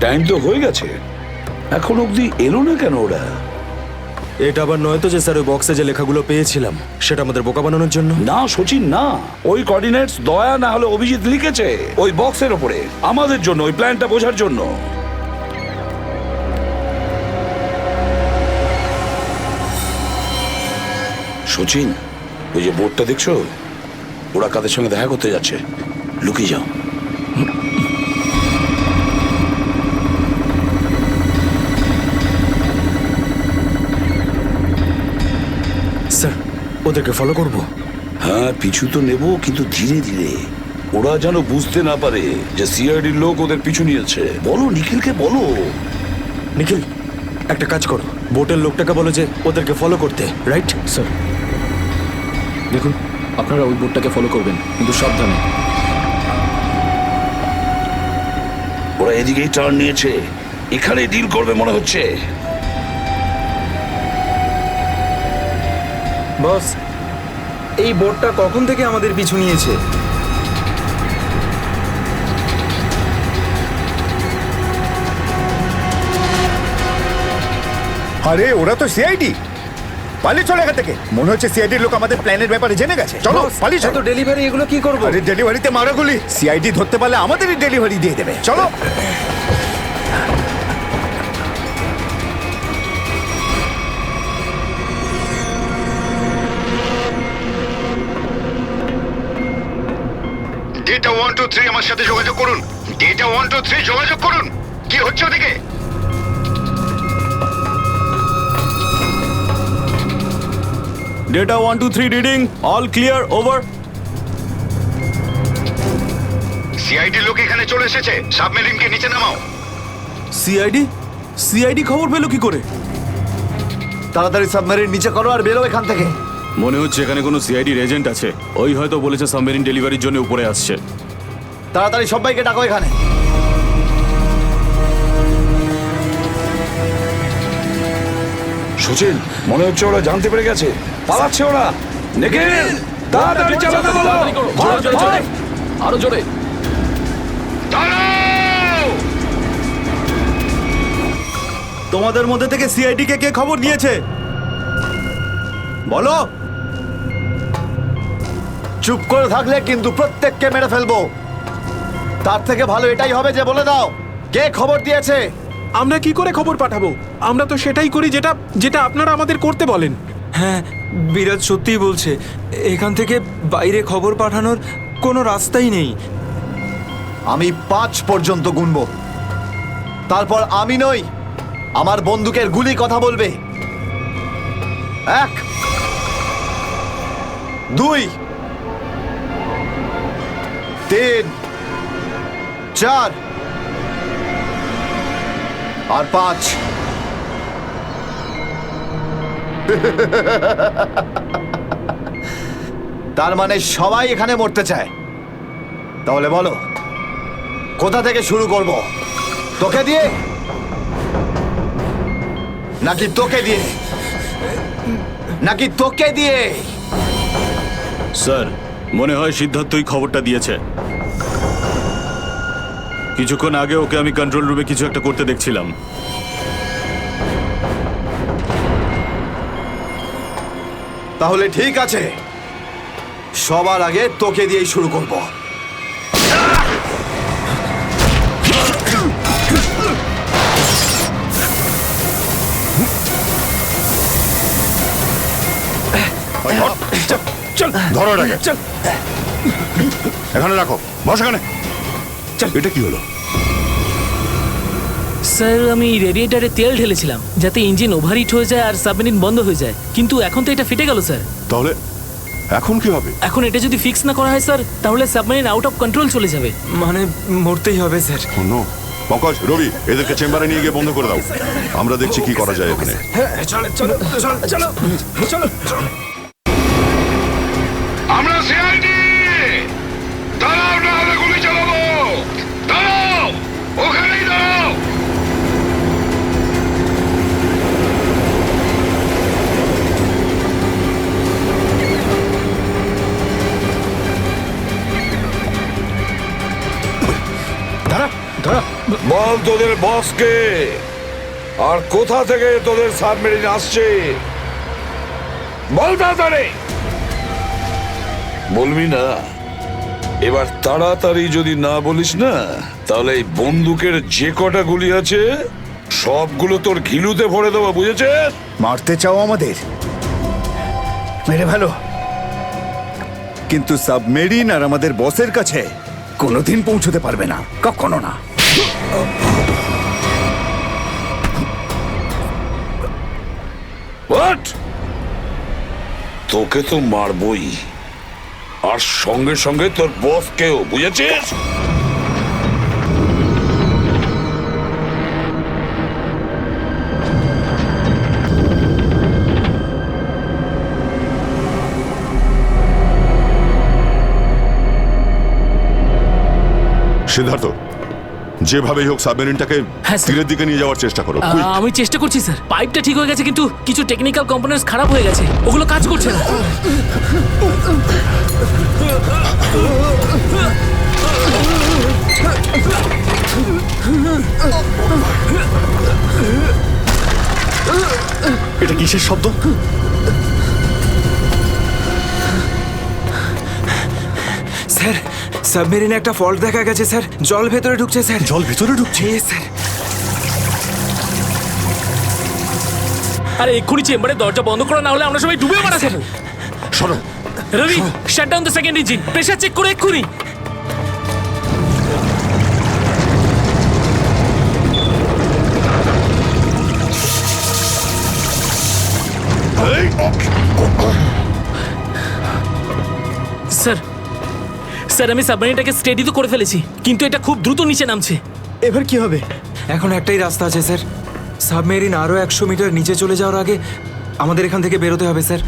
E: টাইম তো হয়ে গেছে, এখন অবধি এলো না কেন ওরা?
F: এটা আবার নয় তো যে স্যার ওই বক্সে যে লেখাগুলো পেয়েছিলাম সেটা আমাদের বোকা বানানোর জন্য?
E: না সচিন, না। ওই কোঅর্ডিনেটস দয়া না হলে অভিজিৎ লিখেছে ওই বক্সের ওপরে আমাদের জন্য, ওই প্ল্যানটা বোঝার জন্য। সচিন, ওই যে বোর্ডটা দেখছো, ওরা কাদের সঙ্গে দেখা করতে যাচ্ছে। লুকিয়ে যাও।
F: স্যার, ওদেরকে ফলো করব?
E: হ্যাঁ, পিছু তো নেব, কিন্তু ধীরে ধীরে। ওরা যেন বুঝতে না পারে যে সিআইডির লোক ওদের পিছু নিয়েছে। বলো নিখিলকে, বলো।
F: নিখিল, একটা কাজ করো, বোটের লোকটাকে বলো যে ওদেরকে ফলো করতে, রাইট?
K: স্যার দেখুন, আপনারা ওই বোর্ডটাকে ফলো করবেন, কিন্তু সাবধানে।
E: ওরা এদিকেই টার্ন নিয়েছে, এখানে ডিল করবে মনে হচ্ছে।
M: বস, এই বোটটা কখন থেকে আমাদের পিছু নিয়েছে?
O: আরে ওরা তো সিআইডি, পালিয়ে চলে এখান থেকে। মনে হচ্ছে সিআইডির লোক আমাদের প্ল্যানের ব্যাপারে জেনে গেছে। চলো পালিয়ে চলো।
M: ডেলিভারি এগুলো কি করবো?
O: আরে ডেলিভারিতে মারাগুলি, সিআইডি ধরতে পারলে আমাদেরই ডেলিভারি দিয়ে দেবে। চলো। ডেটা 1 2 3 আমার সাথে যোগাযোগ করুন। ডেটা 1 2 3 যোগাযোগ করুন। কি হচ্ছে ওদিকে?
H: Data 1 2 3 reading, all clear, over.
O: CID লোক এখানে চলে এসেছে, সাবমেরিনকে নিচে নামাও।
H: সিআইডি? সিআইডি খবর পেলো কি করে?
A: তাড়াতাড়ি সাবমেরিন নিচে করো আর বেরো এখান থেকে।
H: মনে হচ্ছে এখানে কোনো সিআইডির এজেন্ট আছে। ওই হয়তো বলেছে সাবমেরিন ডেলিভারির জন্য উপরে আসছে।
A: তাড়াতাড়ি সবাইকে ডাকো এখানে।
E: সচিন, মনে হচ্ছে ওরা জানতে পেরে গেছে, পালাচ্ছে ওরা। নিখিল, তাড়াতাড়ি চালাতে বলো।
K: আরো জোরে।
H: তোমাদের মধ্যে থেকে সিআইডি কে খবর নিয়েছে বলো।
A: চুপ করে থাকলে কিন্তু প্রত্যেককে মেরে ফেলবো। তার থেকে ভালো এটাই হবে যে বলে দাও কে খবর দিয়েছে।
P: আমরা কি করে খবর পাঠাবো? আমরা তো সেটাই করি যেটা যেটা আপনারা আমাদের করতে বলেন।
M: হ্যাঁ, বিরাজ সত্যিই বলছে। এখান থেকে বাইরে খবর পাঠানোর কোনো রাস্তাই নেই।
A: আমি 5 পর্যন্ত গুনবো, তারপর আমি নই, আমার বন্দুকের গুলি কথা বলবে। 1 2 3 4 আর 5। তার মানে সবাই এখানে মরতে চায়। তাহলে বলো কোথা থেকে শুরু করব? তোকে দিয়ে নাকি তোকে দিয়ে, নাকি তোকে দিয়ে?
H: স্যার, মনে হয় সিদ্ধার্থই খবরটা দিয়েছে। কিছুক্ষণ আগে ওকে আমি কন্ট্রোল রুমে কিছু একটা করতে দেখছিলাম।
A: তাহলে ঠিক আছে, সবার আগে তোকে দিয়েই শুরু করব।
B: ধরো এটাকে, এখানে রাখো, বস এখানে। এটা কি হলো?
K: স্যার, আমি রেডিয়েটারে তেল ঢেলেছিলাম যাতে ইঞ্জিন ওভারহিট হয়ে যায় আর সাবমেরিন বন্ধ হয়ে যায়, কিন্তু এখন তো এটা ফেটে গেল স্যার।
B: তাহলে এখন কি হবে?
K: এখন এটা যদি ফিক্স না করা হয় স্যার, তাহলে সাবমেরিন আউট অফ কন্ট্রোল চলে যাবে।
M: মানে মরতেই হবে স্যার।
B: নো, পঙ্কজ, রবি, এদেরকে চেম্বারে নিয়ে গিয়ে বন্ধ করে দাও। আমরা দেখছি কি করা যায় এখানে।
E: আমরা সিআইডি, দাঁড়াও, না হলে গুলি চালাবো। দাঁড়াও, ওখানেই দাঁড়াও। বল তোদের বসকে, আর কোথা থেকে তোদের সাবমেরিন আসছে? বল তাড়াতাড়ি। বলবি না? এবার তাড়াতাড়ি যদি না বলিস না, তাহলে এই বন্দুকের যে কটা গুলি আছে সবগুলো তোর ঘিলুতে ভরে দেবো, বুঝেছিস?
O: মারতে চাও আমাদের? মেরে ভালো, কিন্তু সাবমেরিন আর আমাদের বসের কাছে কোনোদিন পৌঁছতে পারবে না, কখনো না।
E: হোয়াট? তোকে তো মারবই, আর সঙ্গে সঙ্গে তোর বসকেও, বুঝেছিস?
B: সিদ্ধার্থ, যেভাবেই হোক সাবমেরিনটাকে
K: হ্যাঁ, স্যার।
B: তীরের দিকে নিয়ে যাওয়ার চেষ্টা করো। quick!
K: আমি চেষ্টা করছি স্যার। পাইপটা ঠিক হয়ে গেছে, কিন্তু কিছু টেকনিক্যাল কম্পোনেন্টস খারাপ হয়ে গেছে, ওগুলো কাজ করছে না।
C: এটা কিসের শব্দ?
M: স্যার, সাবমেরিনে একটা ফল্ট দেখা গেছে স্যার। জল ভেতরে ঢুকছে স্যার।
C: জল ভেতরে ঢুকছে?
M: স্যার।
K: আরে এক্ষুনি চেম্বারে দরজা বন্ধ করা, না হলে আমরা সবাই ডুবে মারা যাবো।
B: সরো
K: Ravi, shut down the second engine, pressure check করে এক্ষুনি। স্যার, স্যার, আমি সাবমেরিনটাকে স্টেডি তো করে ফেলেছি, কিন্তু এটা খুব দ্রুত নিচে নামছে।
C: এবার কি হবে?
M: এখন একটাই রাস্তা আছে স্যার। সাবমেরিন আরো 100 মিটার নিচে চলে যাওয়ার আগে আমাদের এখান থেকে বেরোতে হবে স্যার।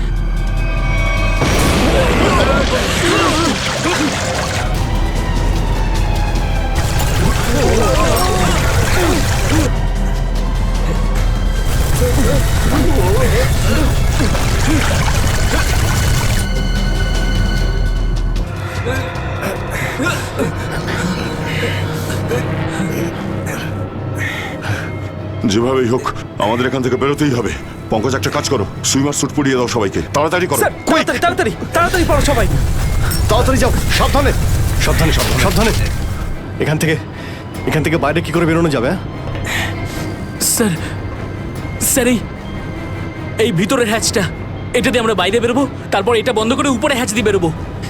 B: যেভাবেই হোক আমাদের এখান থেকে বেরোতেই হবে। পঙ্কজ, একটা কাজ করো, সুইমার স্যুট পরিয়ে দাও সবাইকে, তাড়াতাড়ি করো।
K: তাড়াতাড়ি পড়ো সবাই,
C: তাড়াতাড়ি যাও, সাবধানে সাবধানে সাবধানে সাবধানে। এখান থেকে বাইরে কি করে বেরোনো যাবে?
K: স্যার, স্যার, এই ভিতরের হ্যাচটা এটা দিয়ে আমরা বাইরে বেরোবো, তারপর এটা বন্ধ করে উপরে হ্যাচ দিয়ে বেরোবো।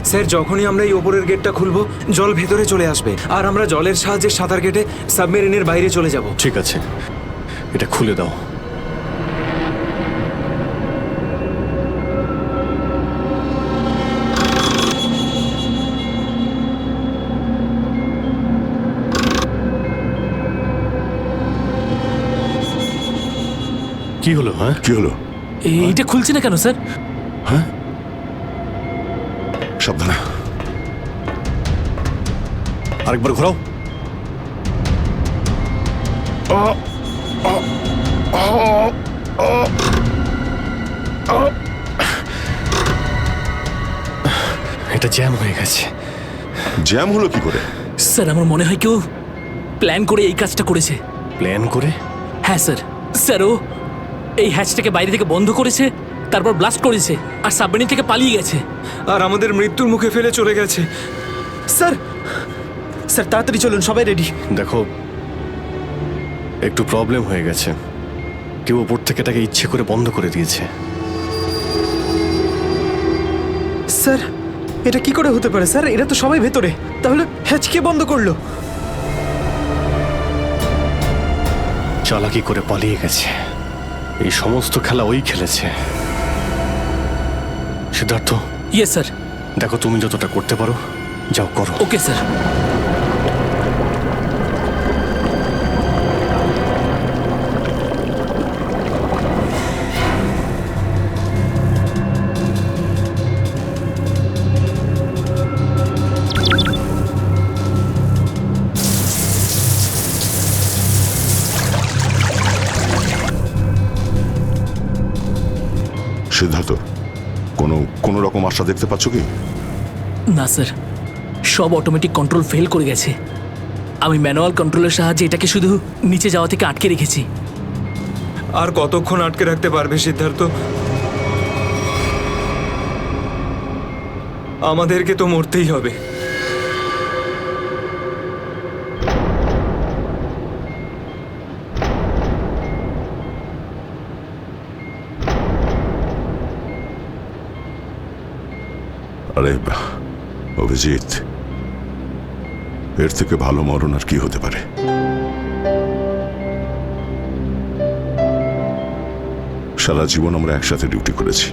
M: স্যার যখনই আমরা এই ওপরের গেটটা খুলবো জল ভেতরে চলে আসবে আর আমরা জলের সাহায্যে সাঁতার কেটে সাবমেরিনের বাইরে চলে যাব।
C: ঠিক আছে, এটা খুলে দাও। কি হলো? হ্যাঁ,
B: কি হলো?
K: এইটা খুলছে না কেন স্যার?
B: হ্যাঁ, সাবধানে।
C: আরেকবার ঘোরাও। এটা জ্যাম হয়ে গেছে।
B: জ্যাম হলো কি করে?
K: স্যার আমার মনে হয় কেউ প্ল্যান করে এই কাজটা করেছে।
C: প্ল্যান করে?
K: হ্যাঁ স্যার। স্যার ও এই হ্যাচটাকে বাইরে থেকে বন্ধ করেছে, তারপর ব্লাস্ট করেছে আর সাবমেরিন থেকে পালিয়ে গেছে
M: আর আমাদের মৃত্যুর মুখে ফেলে চলে গেছে।
F: স্যার, স্যার তাড়াতাড়ি চলুন, সবাই রেডি।
C: দেখো, একটু প্রবলেম হয়ে গেছে। কেউ ওপর থেকে এটাকে ইচ্ছে করে বন্ধ করে দিয়েছে।
F: স্যার, এটা কি করে হতে পারে স্যার? এরা তো সবাই ভেতরে, তাহলে হ্যাচ কে বন্ধ করলো?
C: চালাকি করে পালিয়ে গেছে। এই সমস্ত খেলা ওই খেলেছে। সিদ্ধার্থ।
K: Yes sir.
C: দেখো, তুমি যতটা করতে পারো যাও করো।
K: Okay sir.
B: সিদ্ধার্থ, কোনো রকম আশা দেখতে পাচ্ছ কি?
K: না স্যার, সব অটোমেটিক কন্ট্রোল ফেল করে গেছে। আমি ম্যানুয়াল কন্ট্রোলের সাহায্যে এটাকে শুধু নিচে যাওয়া থেকে আটকে রেখেছি।
M: আর কতক্ষণ আটকে রাখতে পারবে সিদ্ধার্থ? আমাদেরকে তো মরতেই হবে।
B: আরে অভিজিৎ, এর থেকে ভালো মরণ আর কি হতে পারে? সারা জীবন আমরা একসাথে ডিউটি করেছি,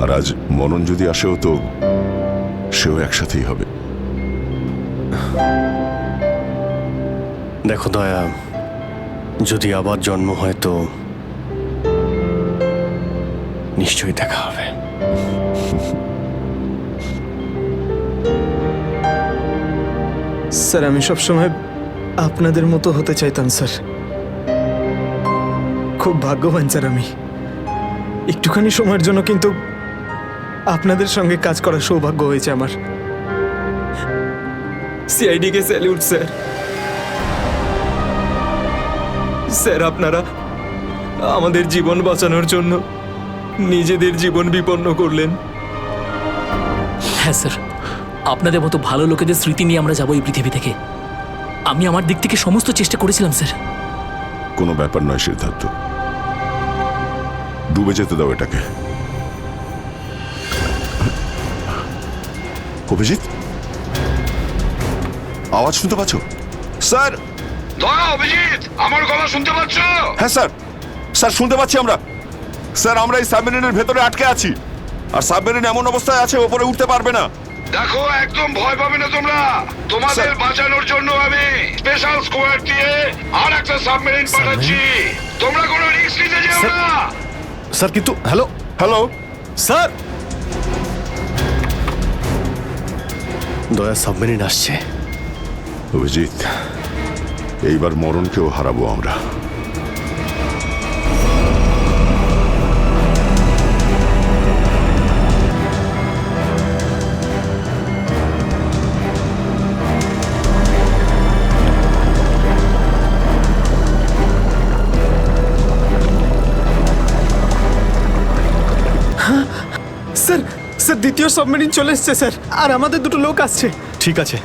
B: আর আজ মরণ যদি আসেও তো সেও একসাথেই হবে।
C: দেখো দয়া, যদি আবার জন্ম হয় তো নিশ্চয়ই দেখা হবে।
F: স্যার, আমি সবসময় আপনাদের মতো হতে চাইতাম স্যার। খুব ভাগ্যবান স্যার আমি, একটুখানি সময়ের জন্য কিন্তু আপনাদের সঙ্গে কাজ করার সৌভাগ্য হয়েছে আমার।
M: সিআইডি কে স্যালিউট স্যার। স্যার, আপনারা আমাদের জীবন বাঁচানোর জন্য নিজেদের জীবন বিপন্ন করলেন।
K: হ্যাঁ স্যার, আপনাদের মতো ভালো লোকেদের স্মৃতি নিয়ে আমরা যাবো এই পৃথিবী থেকে। আমি আমার দিক থেকে সমস্ত চেষ্টা করেছিলাম স্যার।
B: কোনো ব্যাপার নয় সিদ্ধার্থ, ডুবে যেতে দাও এটাকে। অভিজিৎ, আওয়াজ শুনতে পাচ্ছ? স্যার,
E: অভিজিৎ, আমার গলা শুনতে পাচ্ছ?
B: হ্যাঁ স্যার, স্যার শুনতে পাচ্ছি আমরা। স্যার, আমরা এই সাবমেরিনের ভেতরে আটকে আছি, আর সাবমেরিন এমন অবস্থায় আছে ওপরে উঠতে পারবে না।
E: দেখো, একদম ভয় পাবে না তোমরা। তোমাদের বাঁচানোর জন্য আমি স্পেশাল স্কোয়াড দিয়ে আর একটা সাবমেরিন পাঠাচ্ছি। তোমরা কোনো রিস্ক নিতে যেও না।
C: স্যার, কিন্তু হ্যালো
B: হ্যালো
C: স্যার, দয়া সাবমেরিন আসছে।
B: অভিজিৎ, এইবার মরণকেও হারাবো আমরা।
F: স্যার, স্যার দ্বিতীয় সাবমেরিন চলে এসছে স্যার, আর আমাদের দুটো লোক আসছে।
C: ঠিক আছে,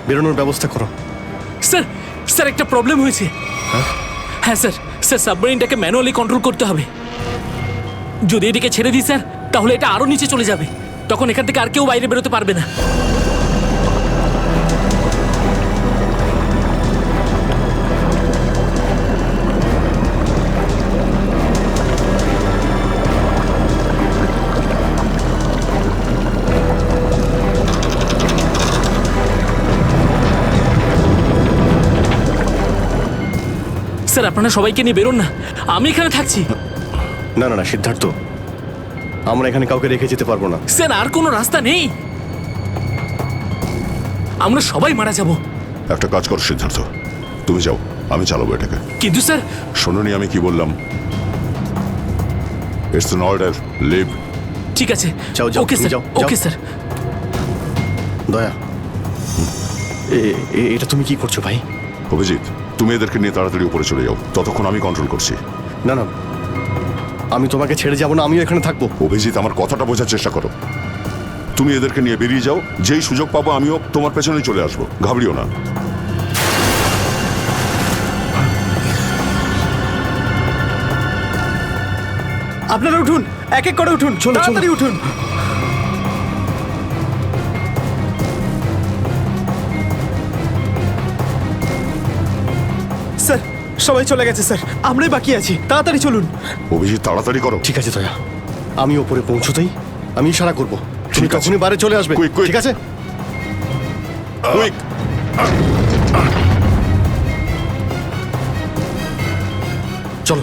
C: বেরোনোর ব্যবস্থা করো।
K: স্যার, স্যার একটা প্রবলেম হয়েছে। হ্যাঁ স্যার, স্যার সাবমেরিনটাকে ম্যানুয়ালি কন্ট্রোল করতে হবে। যদি এদিকে ছেড়ে দিই স্যার, তাহলে এটা আরো নিচে চলে যাবে। তখন এখান থেকে আর কেউ বাইরে বেরোতে পারবে না। স্যার আপনারা সবাইকে নিয়ে বেরোন না, আমি এখানে থাকছি।
C: না না না সিদ্ধার্থ, আমরা এখানে কাউকে রেখে যেতে পারবো না।
K: স্যার আর কোনো রাস্তা নেই, আমরা সবাই মারা যাব।
B: একটা কাজ করো সিদ্ধার্থ, তুমি যাও, আমি চালাবো এটাকে।
K: কিন্তু স্যার,
B: শোনোনি আমি কি বললাম? It's an order, leave.
K: ঠিক আছে,
C: যাও যাও,
K: ওকে
C: তুমি
K: স্যার,
C: যাও,
K: ওকে
C: যাও।
K: স্যার।
C: দয়া, এটা তুমি কি করছো ভাই?
B: অভিজিৎ, তুমি এদেরকে নিয়ে তাড়াতাড়ি উপরে চলে যাও, ততক্ষণ আমি কন্ট্রোল করছি।
C: না না, আমি তোমাকে ছেড়ে যাবো না, আমিও এখানে থাকবো।
B: অভিজিৎ, আমার কথাটা বোঝার চেষ্টা করো। তুমি এদেরকে নিয়ে বেরিয়ে যাও, যেই সুযোগ পাবো আমিও তোমার পেছনেই চলে আসবো, ঘাবড়িও না।
F: আপনারা উঠুন, এক এক করে উঠুন, তাড়াতাড়ি উঠুন। স্যার সবাই চলে গেছে স্যার, আমরাই বাকি আছি, তাড়াতাড়ি চলুন।
B: অভিজিৎ, তাড়াতাড়ি করো।
C: ঠিক আছে দয়া, আমি ওপরে পৌঁছতেই আমি ইশারা করবো, তুমি
B: ঠিক আছে।
C: তখনই বাইরে চলে আসবে।
B: Quick, quick.
C: ঠিক আছে?
B: কুইক।
C: চলো।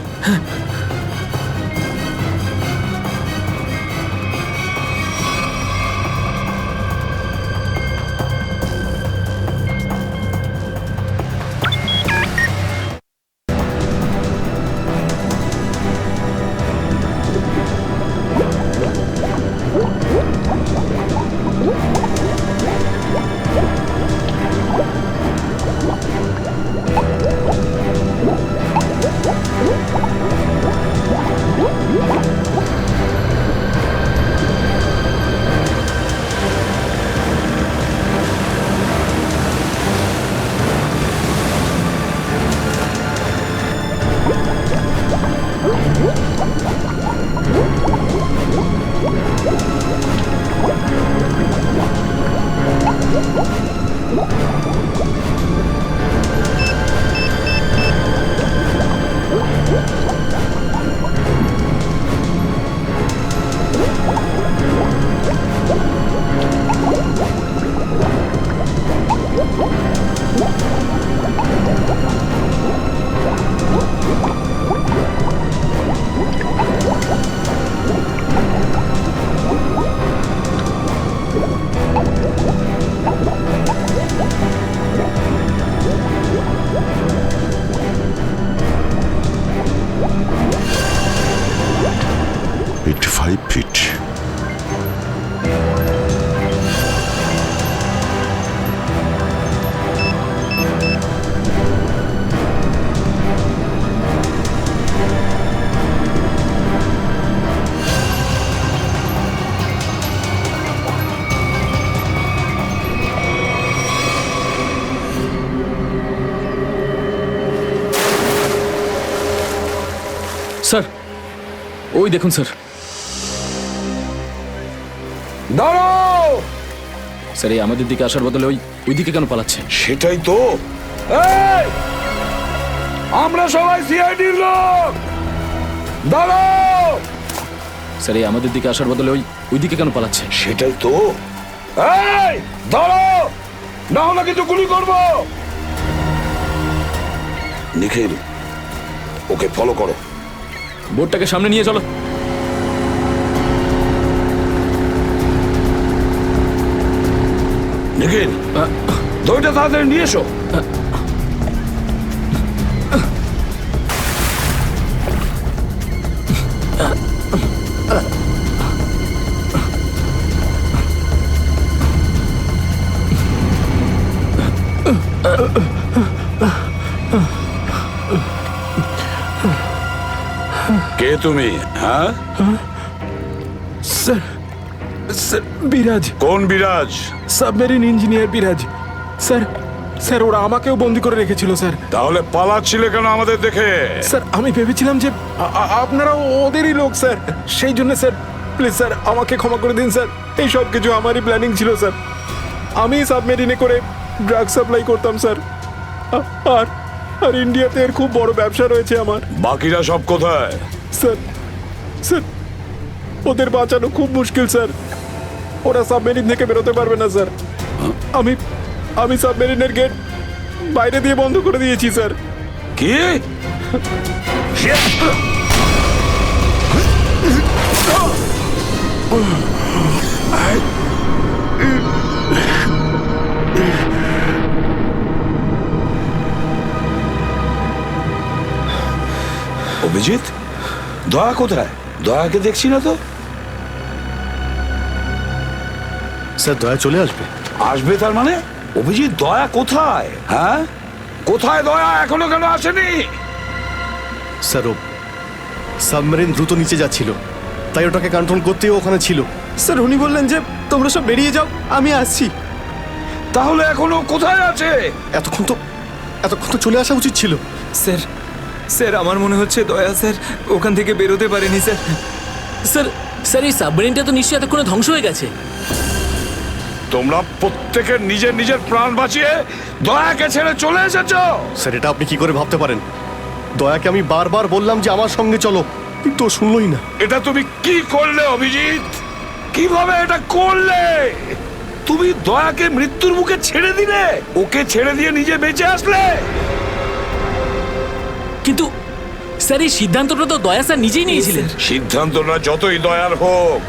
K: স্যার ওই দেখুন স্যার।
E: দাঁড়াও!
K: স্যার এই আমাদের দিকে আসার বদলে ওই দিকে কেন পালাচ্ছে?
E: সেটাই তো। এই! আমরা সবাই সিআইডির লোক। দাঁড়াও!
K: স্যার এই আমাদের দিকে আসার বদলে ওই দিকে কেন পালাচ্ছে?
E: সেটাই তো। এই! দাঁড়াও! না হলে কিন্তু গুলি করব। নিখিল, ওকে ফলো করো।
K: বোর্ডটাকে সামনে নিয়ে চলো।
E: নিখিল, দইটা তাড়াতাড়ি নিয়ে এসো। কে তুমি? হ্যাঁ
F: স্যার, স্যার বিরাজ।
E: কোন বিরাজ?
F: সাবমেরিন ইঞ্জিনিয়ার বিরাজ। স্যার
H: স্যার ওরা আমাকেও বন্দি করে রেখেছিল স্যার।
E: তাহলে পালাচ্ছিলে কেন আমাদের দেখে?
H: স্যার আমি ভেবেছিলাম যে আপনারা ওদেরই লোক স্যার, সেই জন্য স্যার প্লিজ স্যার আমাকে ক্ষমা করে দিন স্যার। এই সব কিছু আমারই প্ল্যানিং ছিল স্যার। আমি সাবমেরিনে করে ড্রাগ সাপ্লাই করতাম স্যার, আর আর ইন্ডিয়াতে এর খুব বড় ব্যবসা রয়েছে আমার।
E: বাকিরা সব কোথায়?
H: স্যার স্যার ওদের বাঁচানো খুব মুশকিল স্যার, ওরা সাবমেরিন থেকে বেরোতে পারবে না স্যার। আমি আমি সাবমেরিনের গেট বাইরে দিয়ে বন্ধ করে দিয়েছি স্যার।
E: কি? অভিজিৎ, দয়া কোথায়? দয়াকে দেখছি না তো।
C: স্যার দয়া চলে আসবে।
E: আসবে তার মানে? অভিজিৎ, দয়া কোথায়? হ্যাঁ, কোথায় দয়া? এখনো কেন আসেনি?
C: স্যার ও সাবমেরিন দ্রুত নিচে যাচ্ছিল, তাই ওটাকে কন্ট্রোল করতেই ওখানে ছিল। স্যার উনি বললেন যে তোমরা সব বেরিয়ে যাও, আমি আসছি।
E: তাহলে এখনো কোথায় আছে?
C: এতক্ষণ তো চলে আসা উচিত ছিল।
M: স্যার স্যার আমার মনে হচ্ছে দয়া স্যার ওখান থেকে বেরোতে পারেনি স্যার।
K: স্যার এই সাবমেরিনটা তো নিশ্চয়ই এতক্ষণে ধ্বংস হয়ে গেছে।
E: তোমরা প্রত্যেকে নিজের নিজের প্রাণ বাঁচিয়ে দয়াকে ছেড়ে চলে এসেছো।
C: স্যার এটা আপনি কি করে ভাবতে পারেন? দয়াকে আমি বারবার বললাম যে আমার সঙ্গে চলো, কিন্তু ও শুনলই না।
E: এটা তুমি কি করলে অভিজিৎ? কিভাবে এটা করলে? তুমি দয়াকে মৃত্যুর মুখে ছেড়ে দিলে, ওকে ছেড়ে দিয়ে নিজে বেঁচে আসলে।
K: কিন্তু স্যার এই সিদ্ধান্তটা তো দয়া স্যার নিজেই নিয়েছিলেন।
E: সিদ্ধান্তটা যতই দয়ার হোক,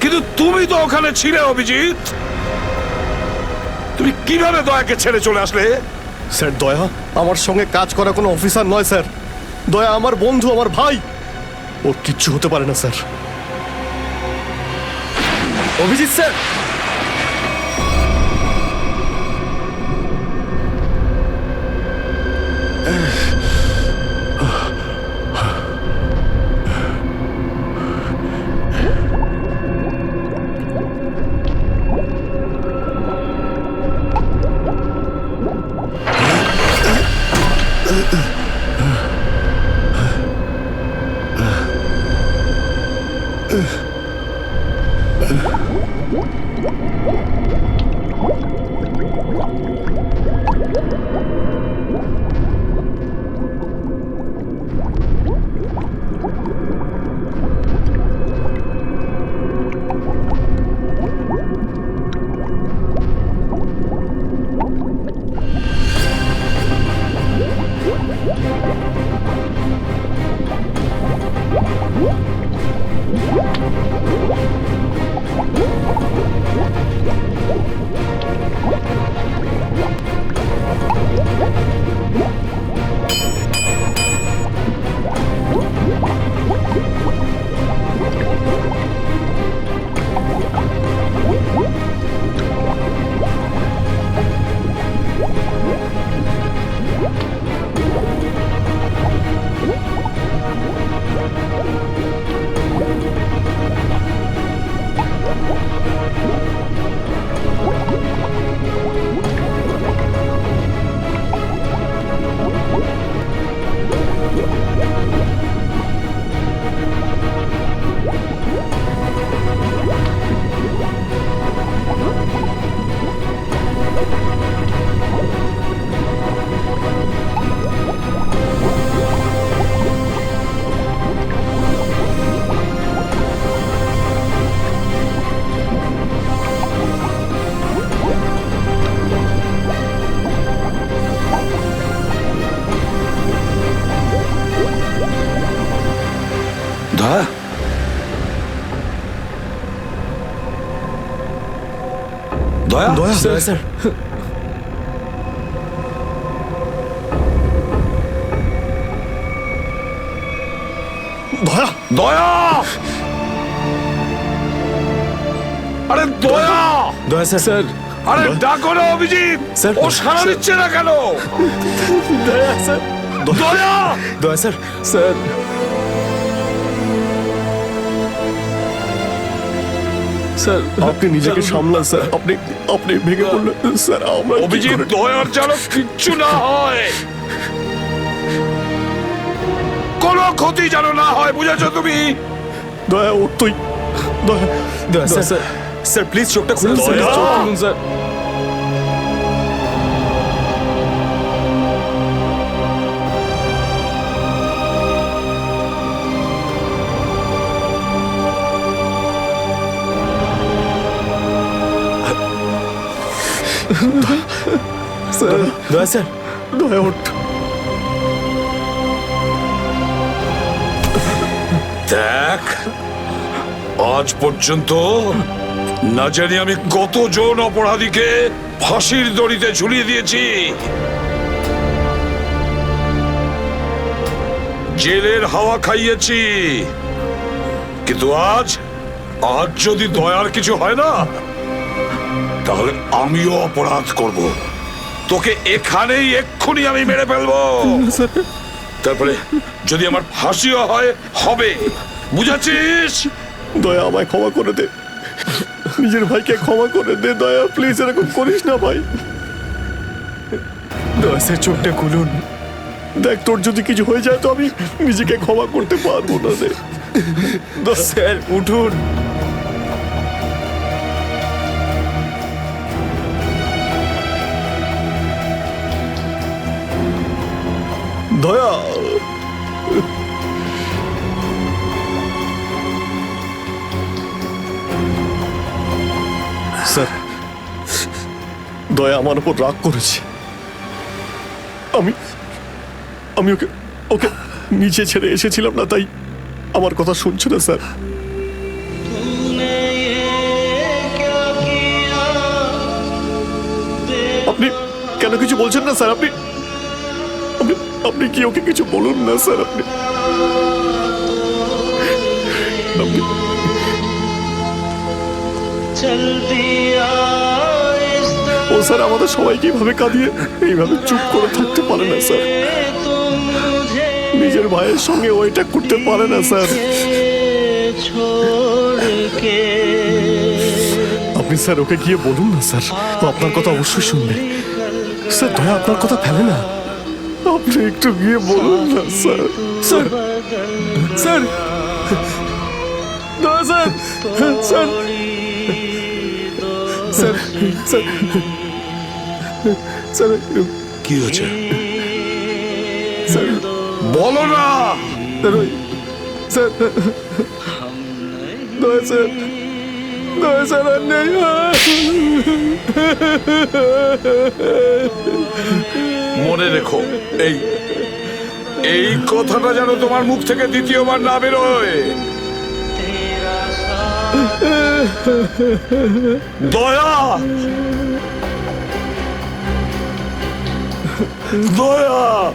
E: কিন্তু তুমি তো ওখানে ছিলে অভিজিৎ। তুমি কিভাবে দয়াকে ছেড়ে চলে আসলে?
C: স্যার দয়া আমার সঙ্গে কাজ করা কোনো অফিসার নয় স্যার। দয়া আমার বন্ধু, আমার ভাই, ওর কিচ্ছু হতে পারে না স্যার। অভিজিৎ স্যার,
E: দয়া, দয়া,
C: দয়া স্যার। দয়া,
E: দয়া, আরে দয়া,
C: দয়া স্যার।
E: আরে ডাকো না অভিজিৎ।
C: স্যার,
E: ও সাড়া দিচ্ছে না কেন?
C: দয়া স্যার,
E: দয়া,
C: দয়া স্যার। স্যার স্যার আপনি নিজেকে সামলান স্যার, আপনি আপনি ভেঙে পড়লেন স্যার। আমরা কি
E: অভিজিৎ,
C: করে-
E: দয়ার যেন কিচ্ছু না হয়, কোনো ক্ষতি যেন না হয়, বুঝেছো তুমি?
C: দয়া ওর তুই দয়া
F: দয়া স্যার, স্যার প্লিজ চোখটা খুলুন স্যার,
E: দয়া!
F: চোখ খুলুন স্যার।
C: স্যার
F: দয়া স্যার,
C: দয়া ওঠ।
E: দেখ, আজ পর্যন্ত না জানি আমি কতজন অপরাধীকে ফাঁসির দড়িতে ঝুলিয়ে দিয়েছি, জেলের হাওয়া খাইয়েছি, কিন্তু আজ যদি দয়ার কিছু হয় না, তাহলে আমিও অপরাধ করব। তোকে এখানেই এক্ষুনি আমি মেরে ফেলবো। তারপরে যদি আমার ফাঁসিও হয়, হবে, বুঝেছিস?
C: দয়া আমায় ক্ষমা করে দে, নিজের ভাইকে ক্ষমা করে দে দয়া, প্লিজ এরকম করিস না ভাই।
F: দয়া স্যার চোখটা খুলুন।
C: দেখ তোর যদি কিছু হয়ে যায় তো আমি নিজেকে ক্ষমা করতে পারবো না রে।
F: স্যার উঠুন।
C: দয়া স্যার, দয়া আমার উপর রাগ করেছে। আমি আমি ওকে ওকে নিচে ছেড়ে এসেছিলাম না, তাই আমার কথা শুনছে না স্যার। আপনি কেন কিছু বলছেন না স্যার? আপনি আপনি আপনি কি ওকে কিছু বলুন না স্যার? আপনি আপনি- ও স্যার আমাদের সবাইকে এইভাবে কাঁদিয়ে এইভাবে চুপ করে থাকতে পারে না স্যার। নিজের ভাইয়ের সঙ্গে ও এটা করতে পারে না স্যার। আপনি স্যার ওকে গিয়ে বলুন না স্যার, ও আপনার কথা অবশ্যই শুনবে স্যার। দয়া আপনার কথা ফেলে না, আপনি একটু গিয়ে বলুন না স্যার।
F: স্যার স্যার দয়া sir, sir sir sir sir
E: কি হয়েছে
F: স্যার
E: বলো না।
F: স্যার ওই স্যার দয়া স্যার, দয়া স্যার আর নেই।
E: মনে রেখো, এই এই কথাটা যেন তোমার মুখ থেকে দ্বিতীয়বার না বেরোয়। দয়া, দয়া,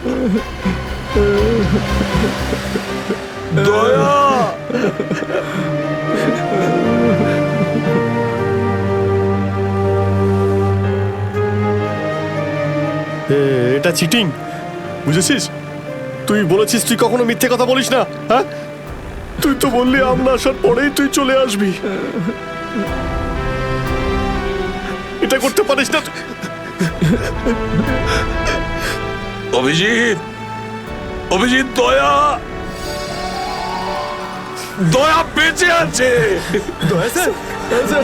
E: দয়া।
C: এটা চিটিং, বুঝেছিস? তুই বলেছিস তুই কখনো মিথ্যে কথা বলিস না, হ্যাঁ? তুই তো বললি আমরা আসার পরেই তুই চলে আসবি। এটা করতে পারিস না তুই।
E: অভিজিৎ, অভিজিৎ, দয়া, দয়া বেঁচে আছে।
F: দয়া স্যার, দয়া স্যার